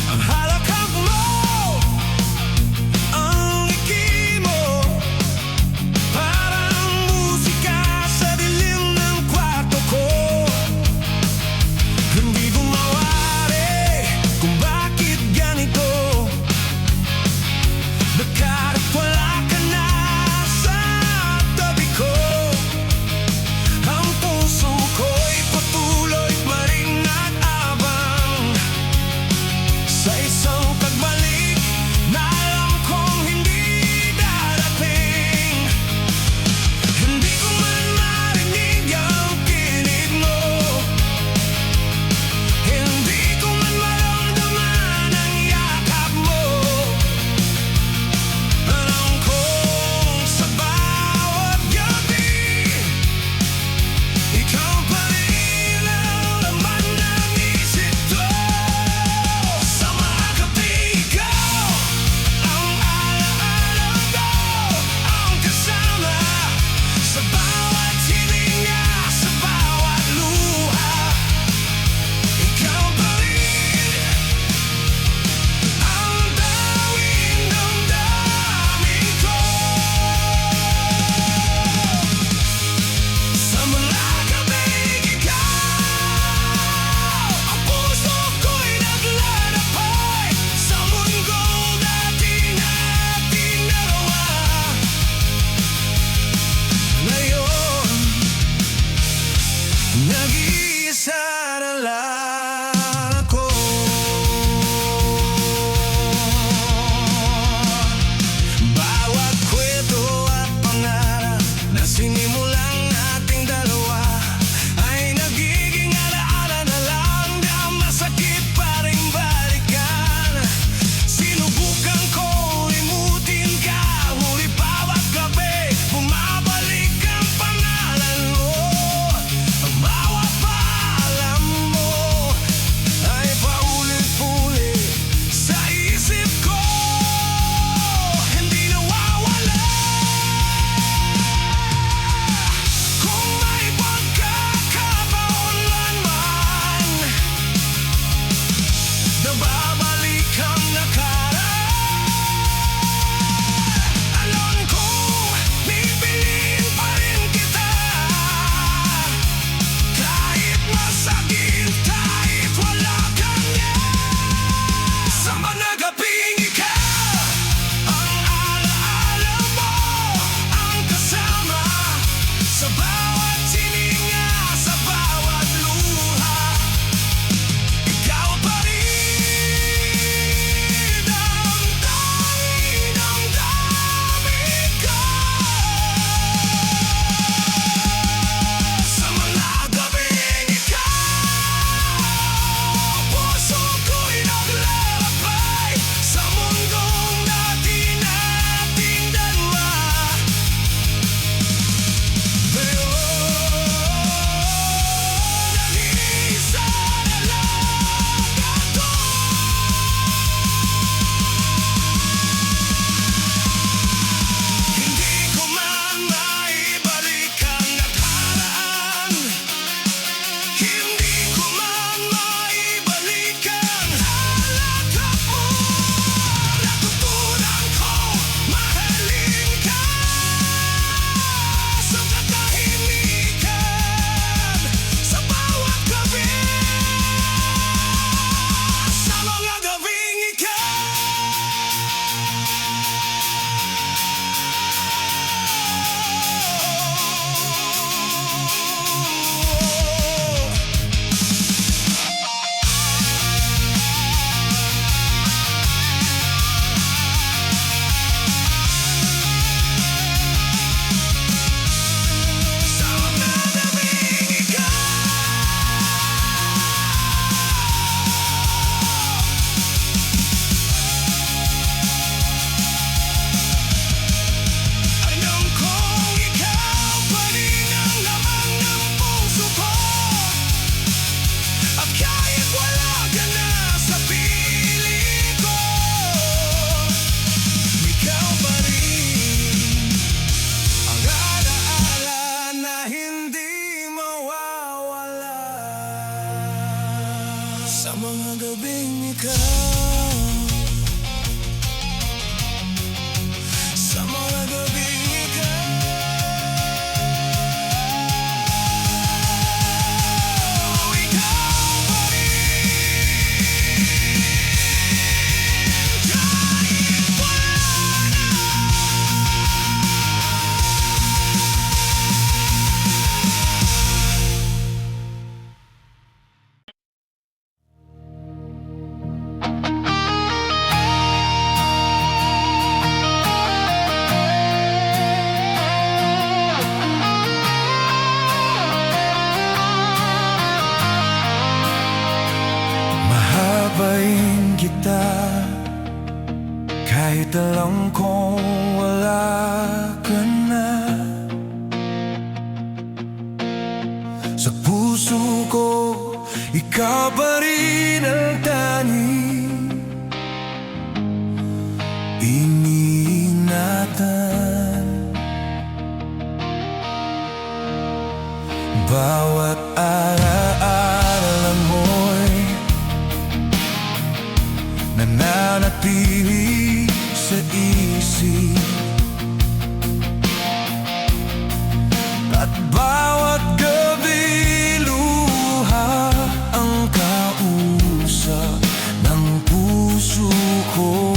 Ang halakhak mo, ang ngiti mo, parang musika sa dilim ng kwarto ko. Hindi ko mawari kung bakit ganito. Bakit wala ka na sa tabi ko? Ang puso ko'y patuloy pa rin nag-abang sa isang pagbalik na alam kong hindi darating. Hindi ko man marinig ang tinig mo, hindi ko man maramdaman ang yakap mo. Alam kong sa bawat gabi, ikaw pa rin ang laman ng isip ko. Sa mga gabi, ikaw ang alaala ko, ang kasama sa bawat hininga, sa bawat luha. Ikaw pa rin ang dawing damdamin ko. Sa mga gabing ikaw, ang puso ko'y naglalakbay sa mundong dati nating dalawa. Ngayon, nag-iisa na lang ako. Bawat kwento at pangarap na sinimulan nating dalawa ay nagiging alaala na lang na masakit pa rin balikan. Sinubukan ko limutin ka, ngunit bawat gabi bumabalik ang pangalan mo. Ang bawat paalam mo Hindi ko man maibalik ang halakhak mo. Natutunan ko mahalin ka sa katahimikan, sa bawat gabi, sa mga gabing ikaw. Sa mga gabing ikaw. Alam kong ikaw pa rin ang laman ng puso ko. At kahit wala ka na sa piling ko, ikaw pa rin ang alaala na hindi mawawala. Sa mga gabing ikaw, sa mga gabing ikaw, ikaw pa rin. Kahit wala na. Mahabain kita kahit alam kong wala ka na. Sa puso ko, ikaw pa rin ang tanging iniingatan. Bawat alaala mo'y nananatili sa isip, at bawat gabi luha ang kausap ng puso ko.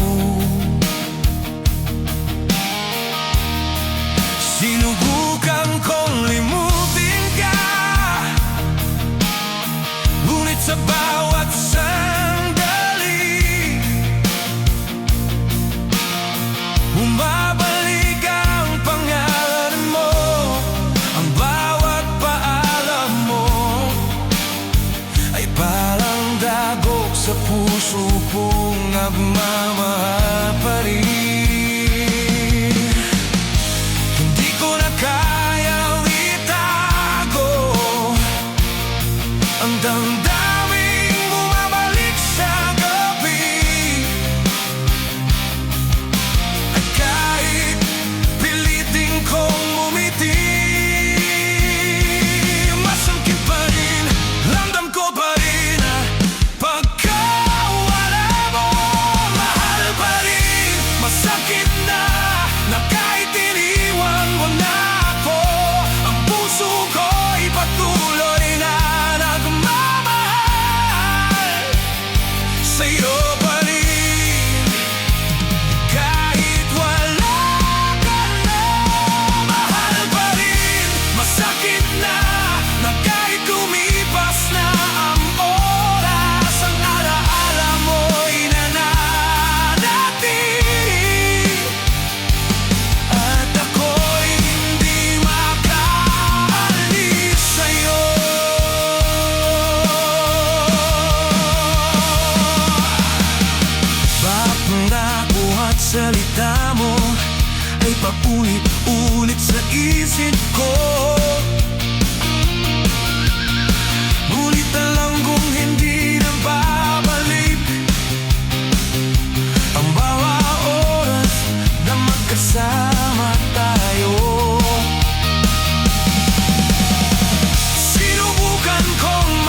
Sinubukan kong limutin ka, ngunit sa bawat sandali bumabalik ang pangalan mo. Ang bawat paalam mo ay parang dagok sa puso kong nagmamahal pa rin. Hindi ko na kayang itago ang damdaming bumabalik sa gabi. At kahit pilitin kong umiti, masakit pa rin, ramdam ko pa rin ang pagkawala mo. Mahal pa rin, masakit na kahit iniwan mo na ako. Ang puso ko'y patuloy na nagmamahal sa'yo pa rin. Kahit wala ka na, mahal pa rin, masakit na kahit lumipas na ang oras. Ang alaala mo'y nananatili, at ako'y hindi makaalis sa'yo. Bawat pangako at salita mo ay paulit-ulit sa isip ko. Ngunit alam kong hindi na babalik ang bawat oras na magkasama tayo. Sinubukan kong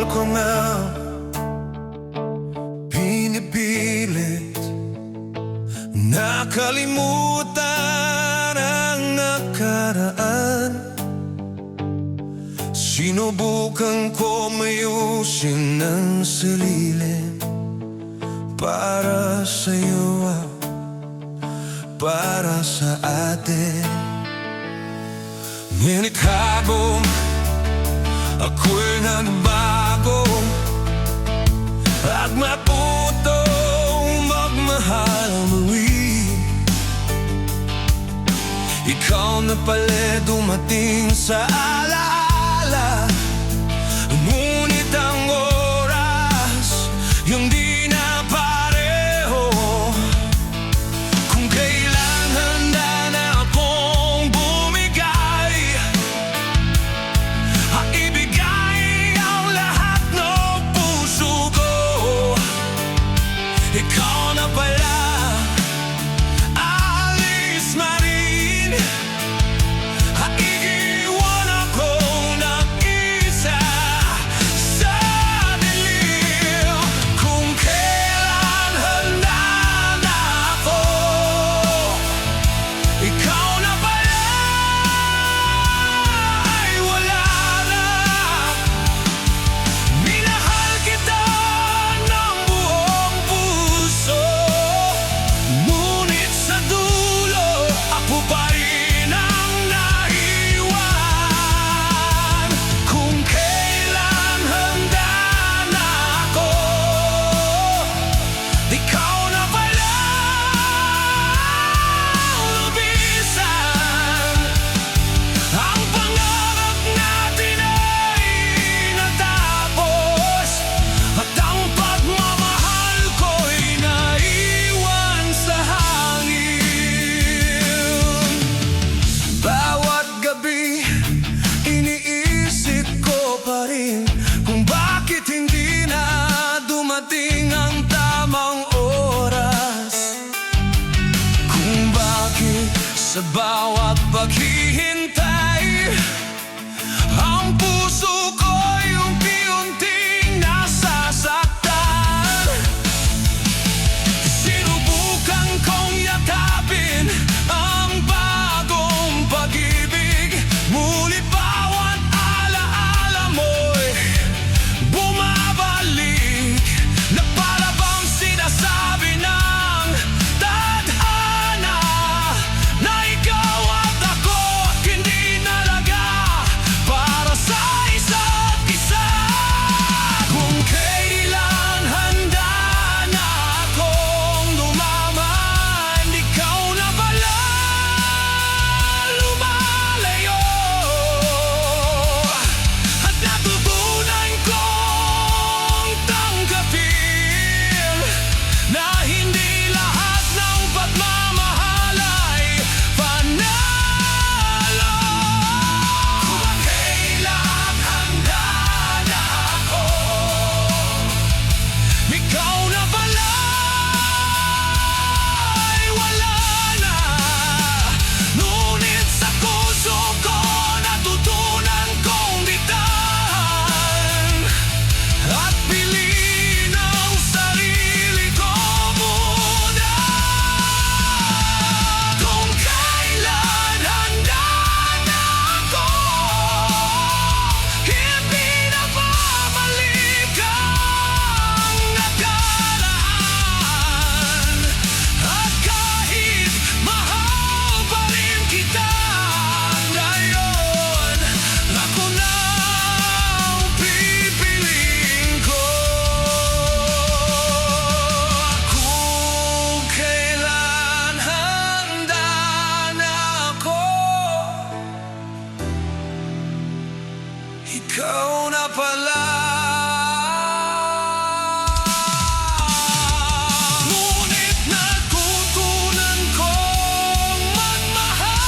mahal ko na pinipilit nakalimutan ang nakaraan. Sinubukan ko mayusin ang sarili para sa'yo, para sa atin. Ngunit habang ako'y nagbago at matutong magmahal muli, ikaw na pala dumating sa alaala. Ngunit ang oras yung di na pareho. Kung kailan handa na akong bumigay, ibigay ang lahat ng puso ko. Ikaw na pala, alis na rin. Iiwan ako nag-isa sa dilim. Kung kailan handa na ako, ikaw na pala ay wala na. Minahal kita ng buong puso, ngunit sa dulo ako pa rin ang naiwan. Kung kailan handa na ako, ikaw na pala lubisan. Ang pangarap natin ay natapos, at ang pagmamahal ko'y naiwan sa hangin. Bawat gabi iniisip ko pa rin kung bakit hindi na dumating ang tamang oras. Kung bakit sa bawat paghihintay ang puso ko'y unti-unting nasasaktan. Sinubukan kong yakapin ang bagong pag-ibig, ngunit bawat alaala mo'y bumabalik, na para bang sinasabi ng tadhana na ikaw at ako hindi talaga para sa isa't isa. Kung kailan handa na akong lumaman, ikaw na pala lumalayo. At natutunan kong tanggapin na hindi lahat ng pagmamahal ay panalo. Kung kailan handa na ako, ikaw na pala ay wala na. Ngunit sa puso ko natutunan kong bitahan at piliin ang sarili ko muna. Kung kailan handa na ako, hindi na babalik ang nakaraan. At kahit mahal pa rin kita ngayon, ako na ang pipiliin ko. Kung kailan handa na ako, ikaw na pala. Ngunit natutunan kong magmahal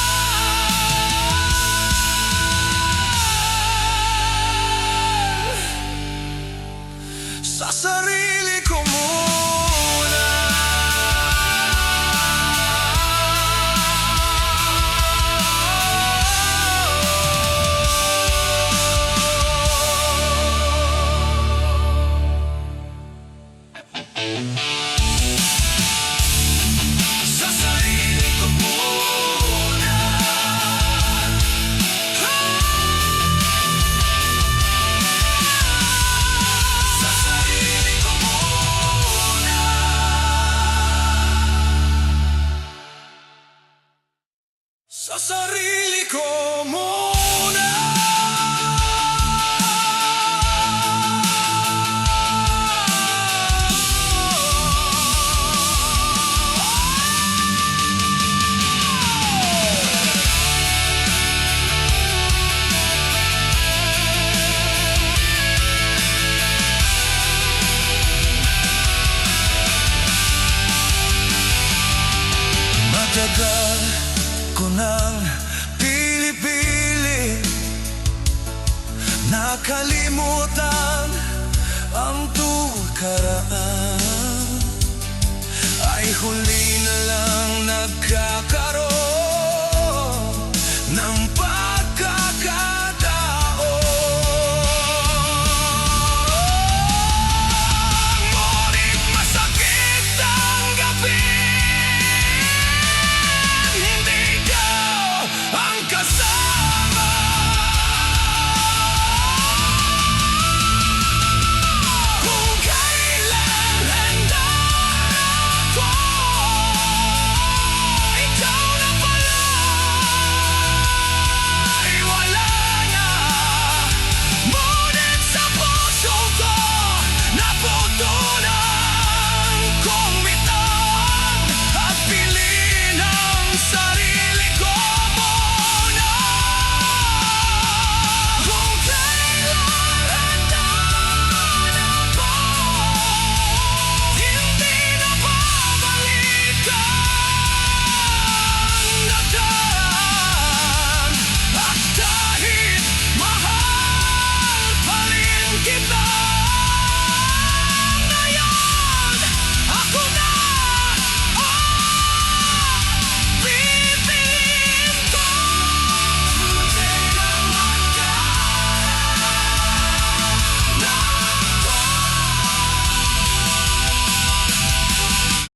sa sarili ko muna. nakaraan ay huli na lang nagkaka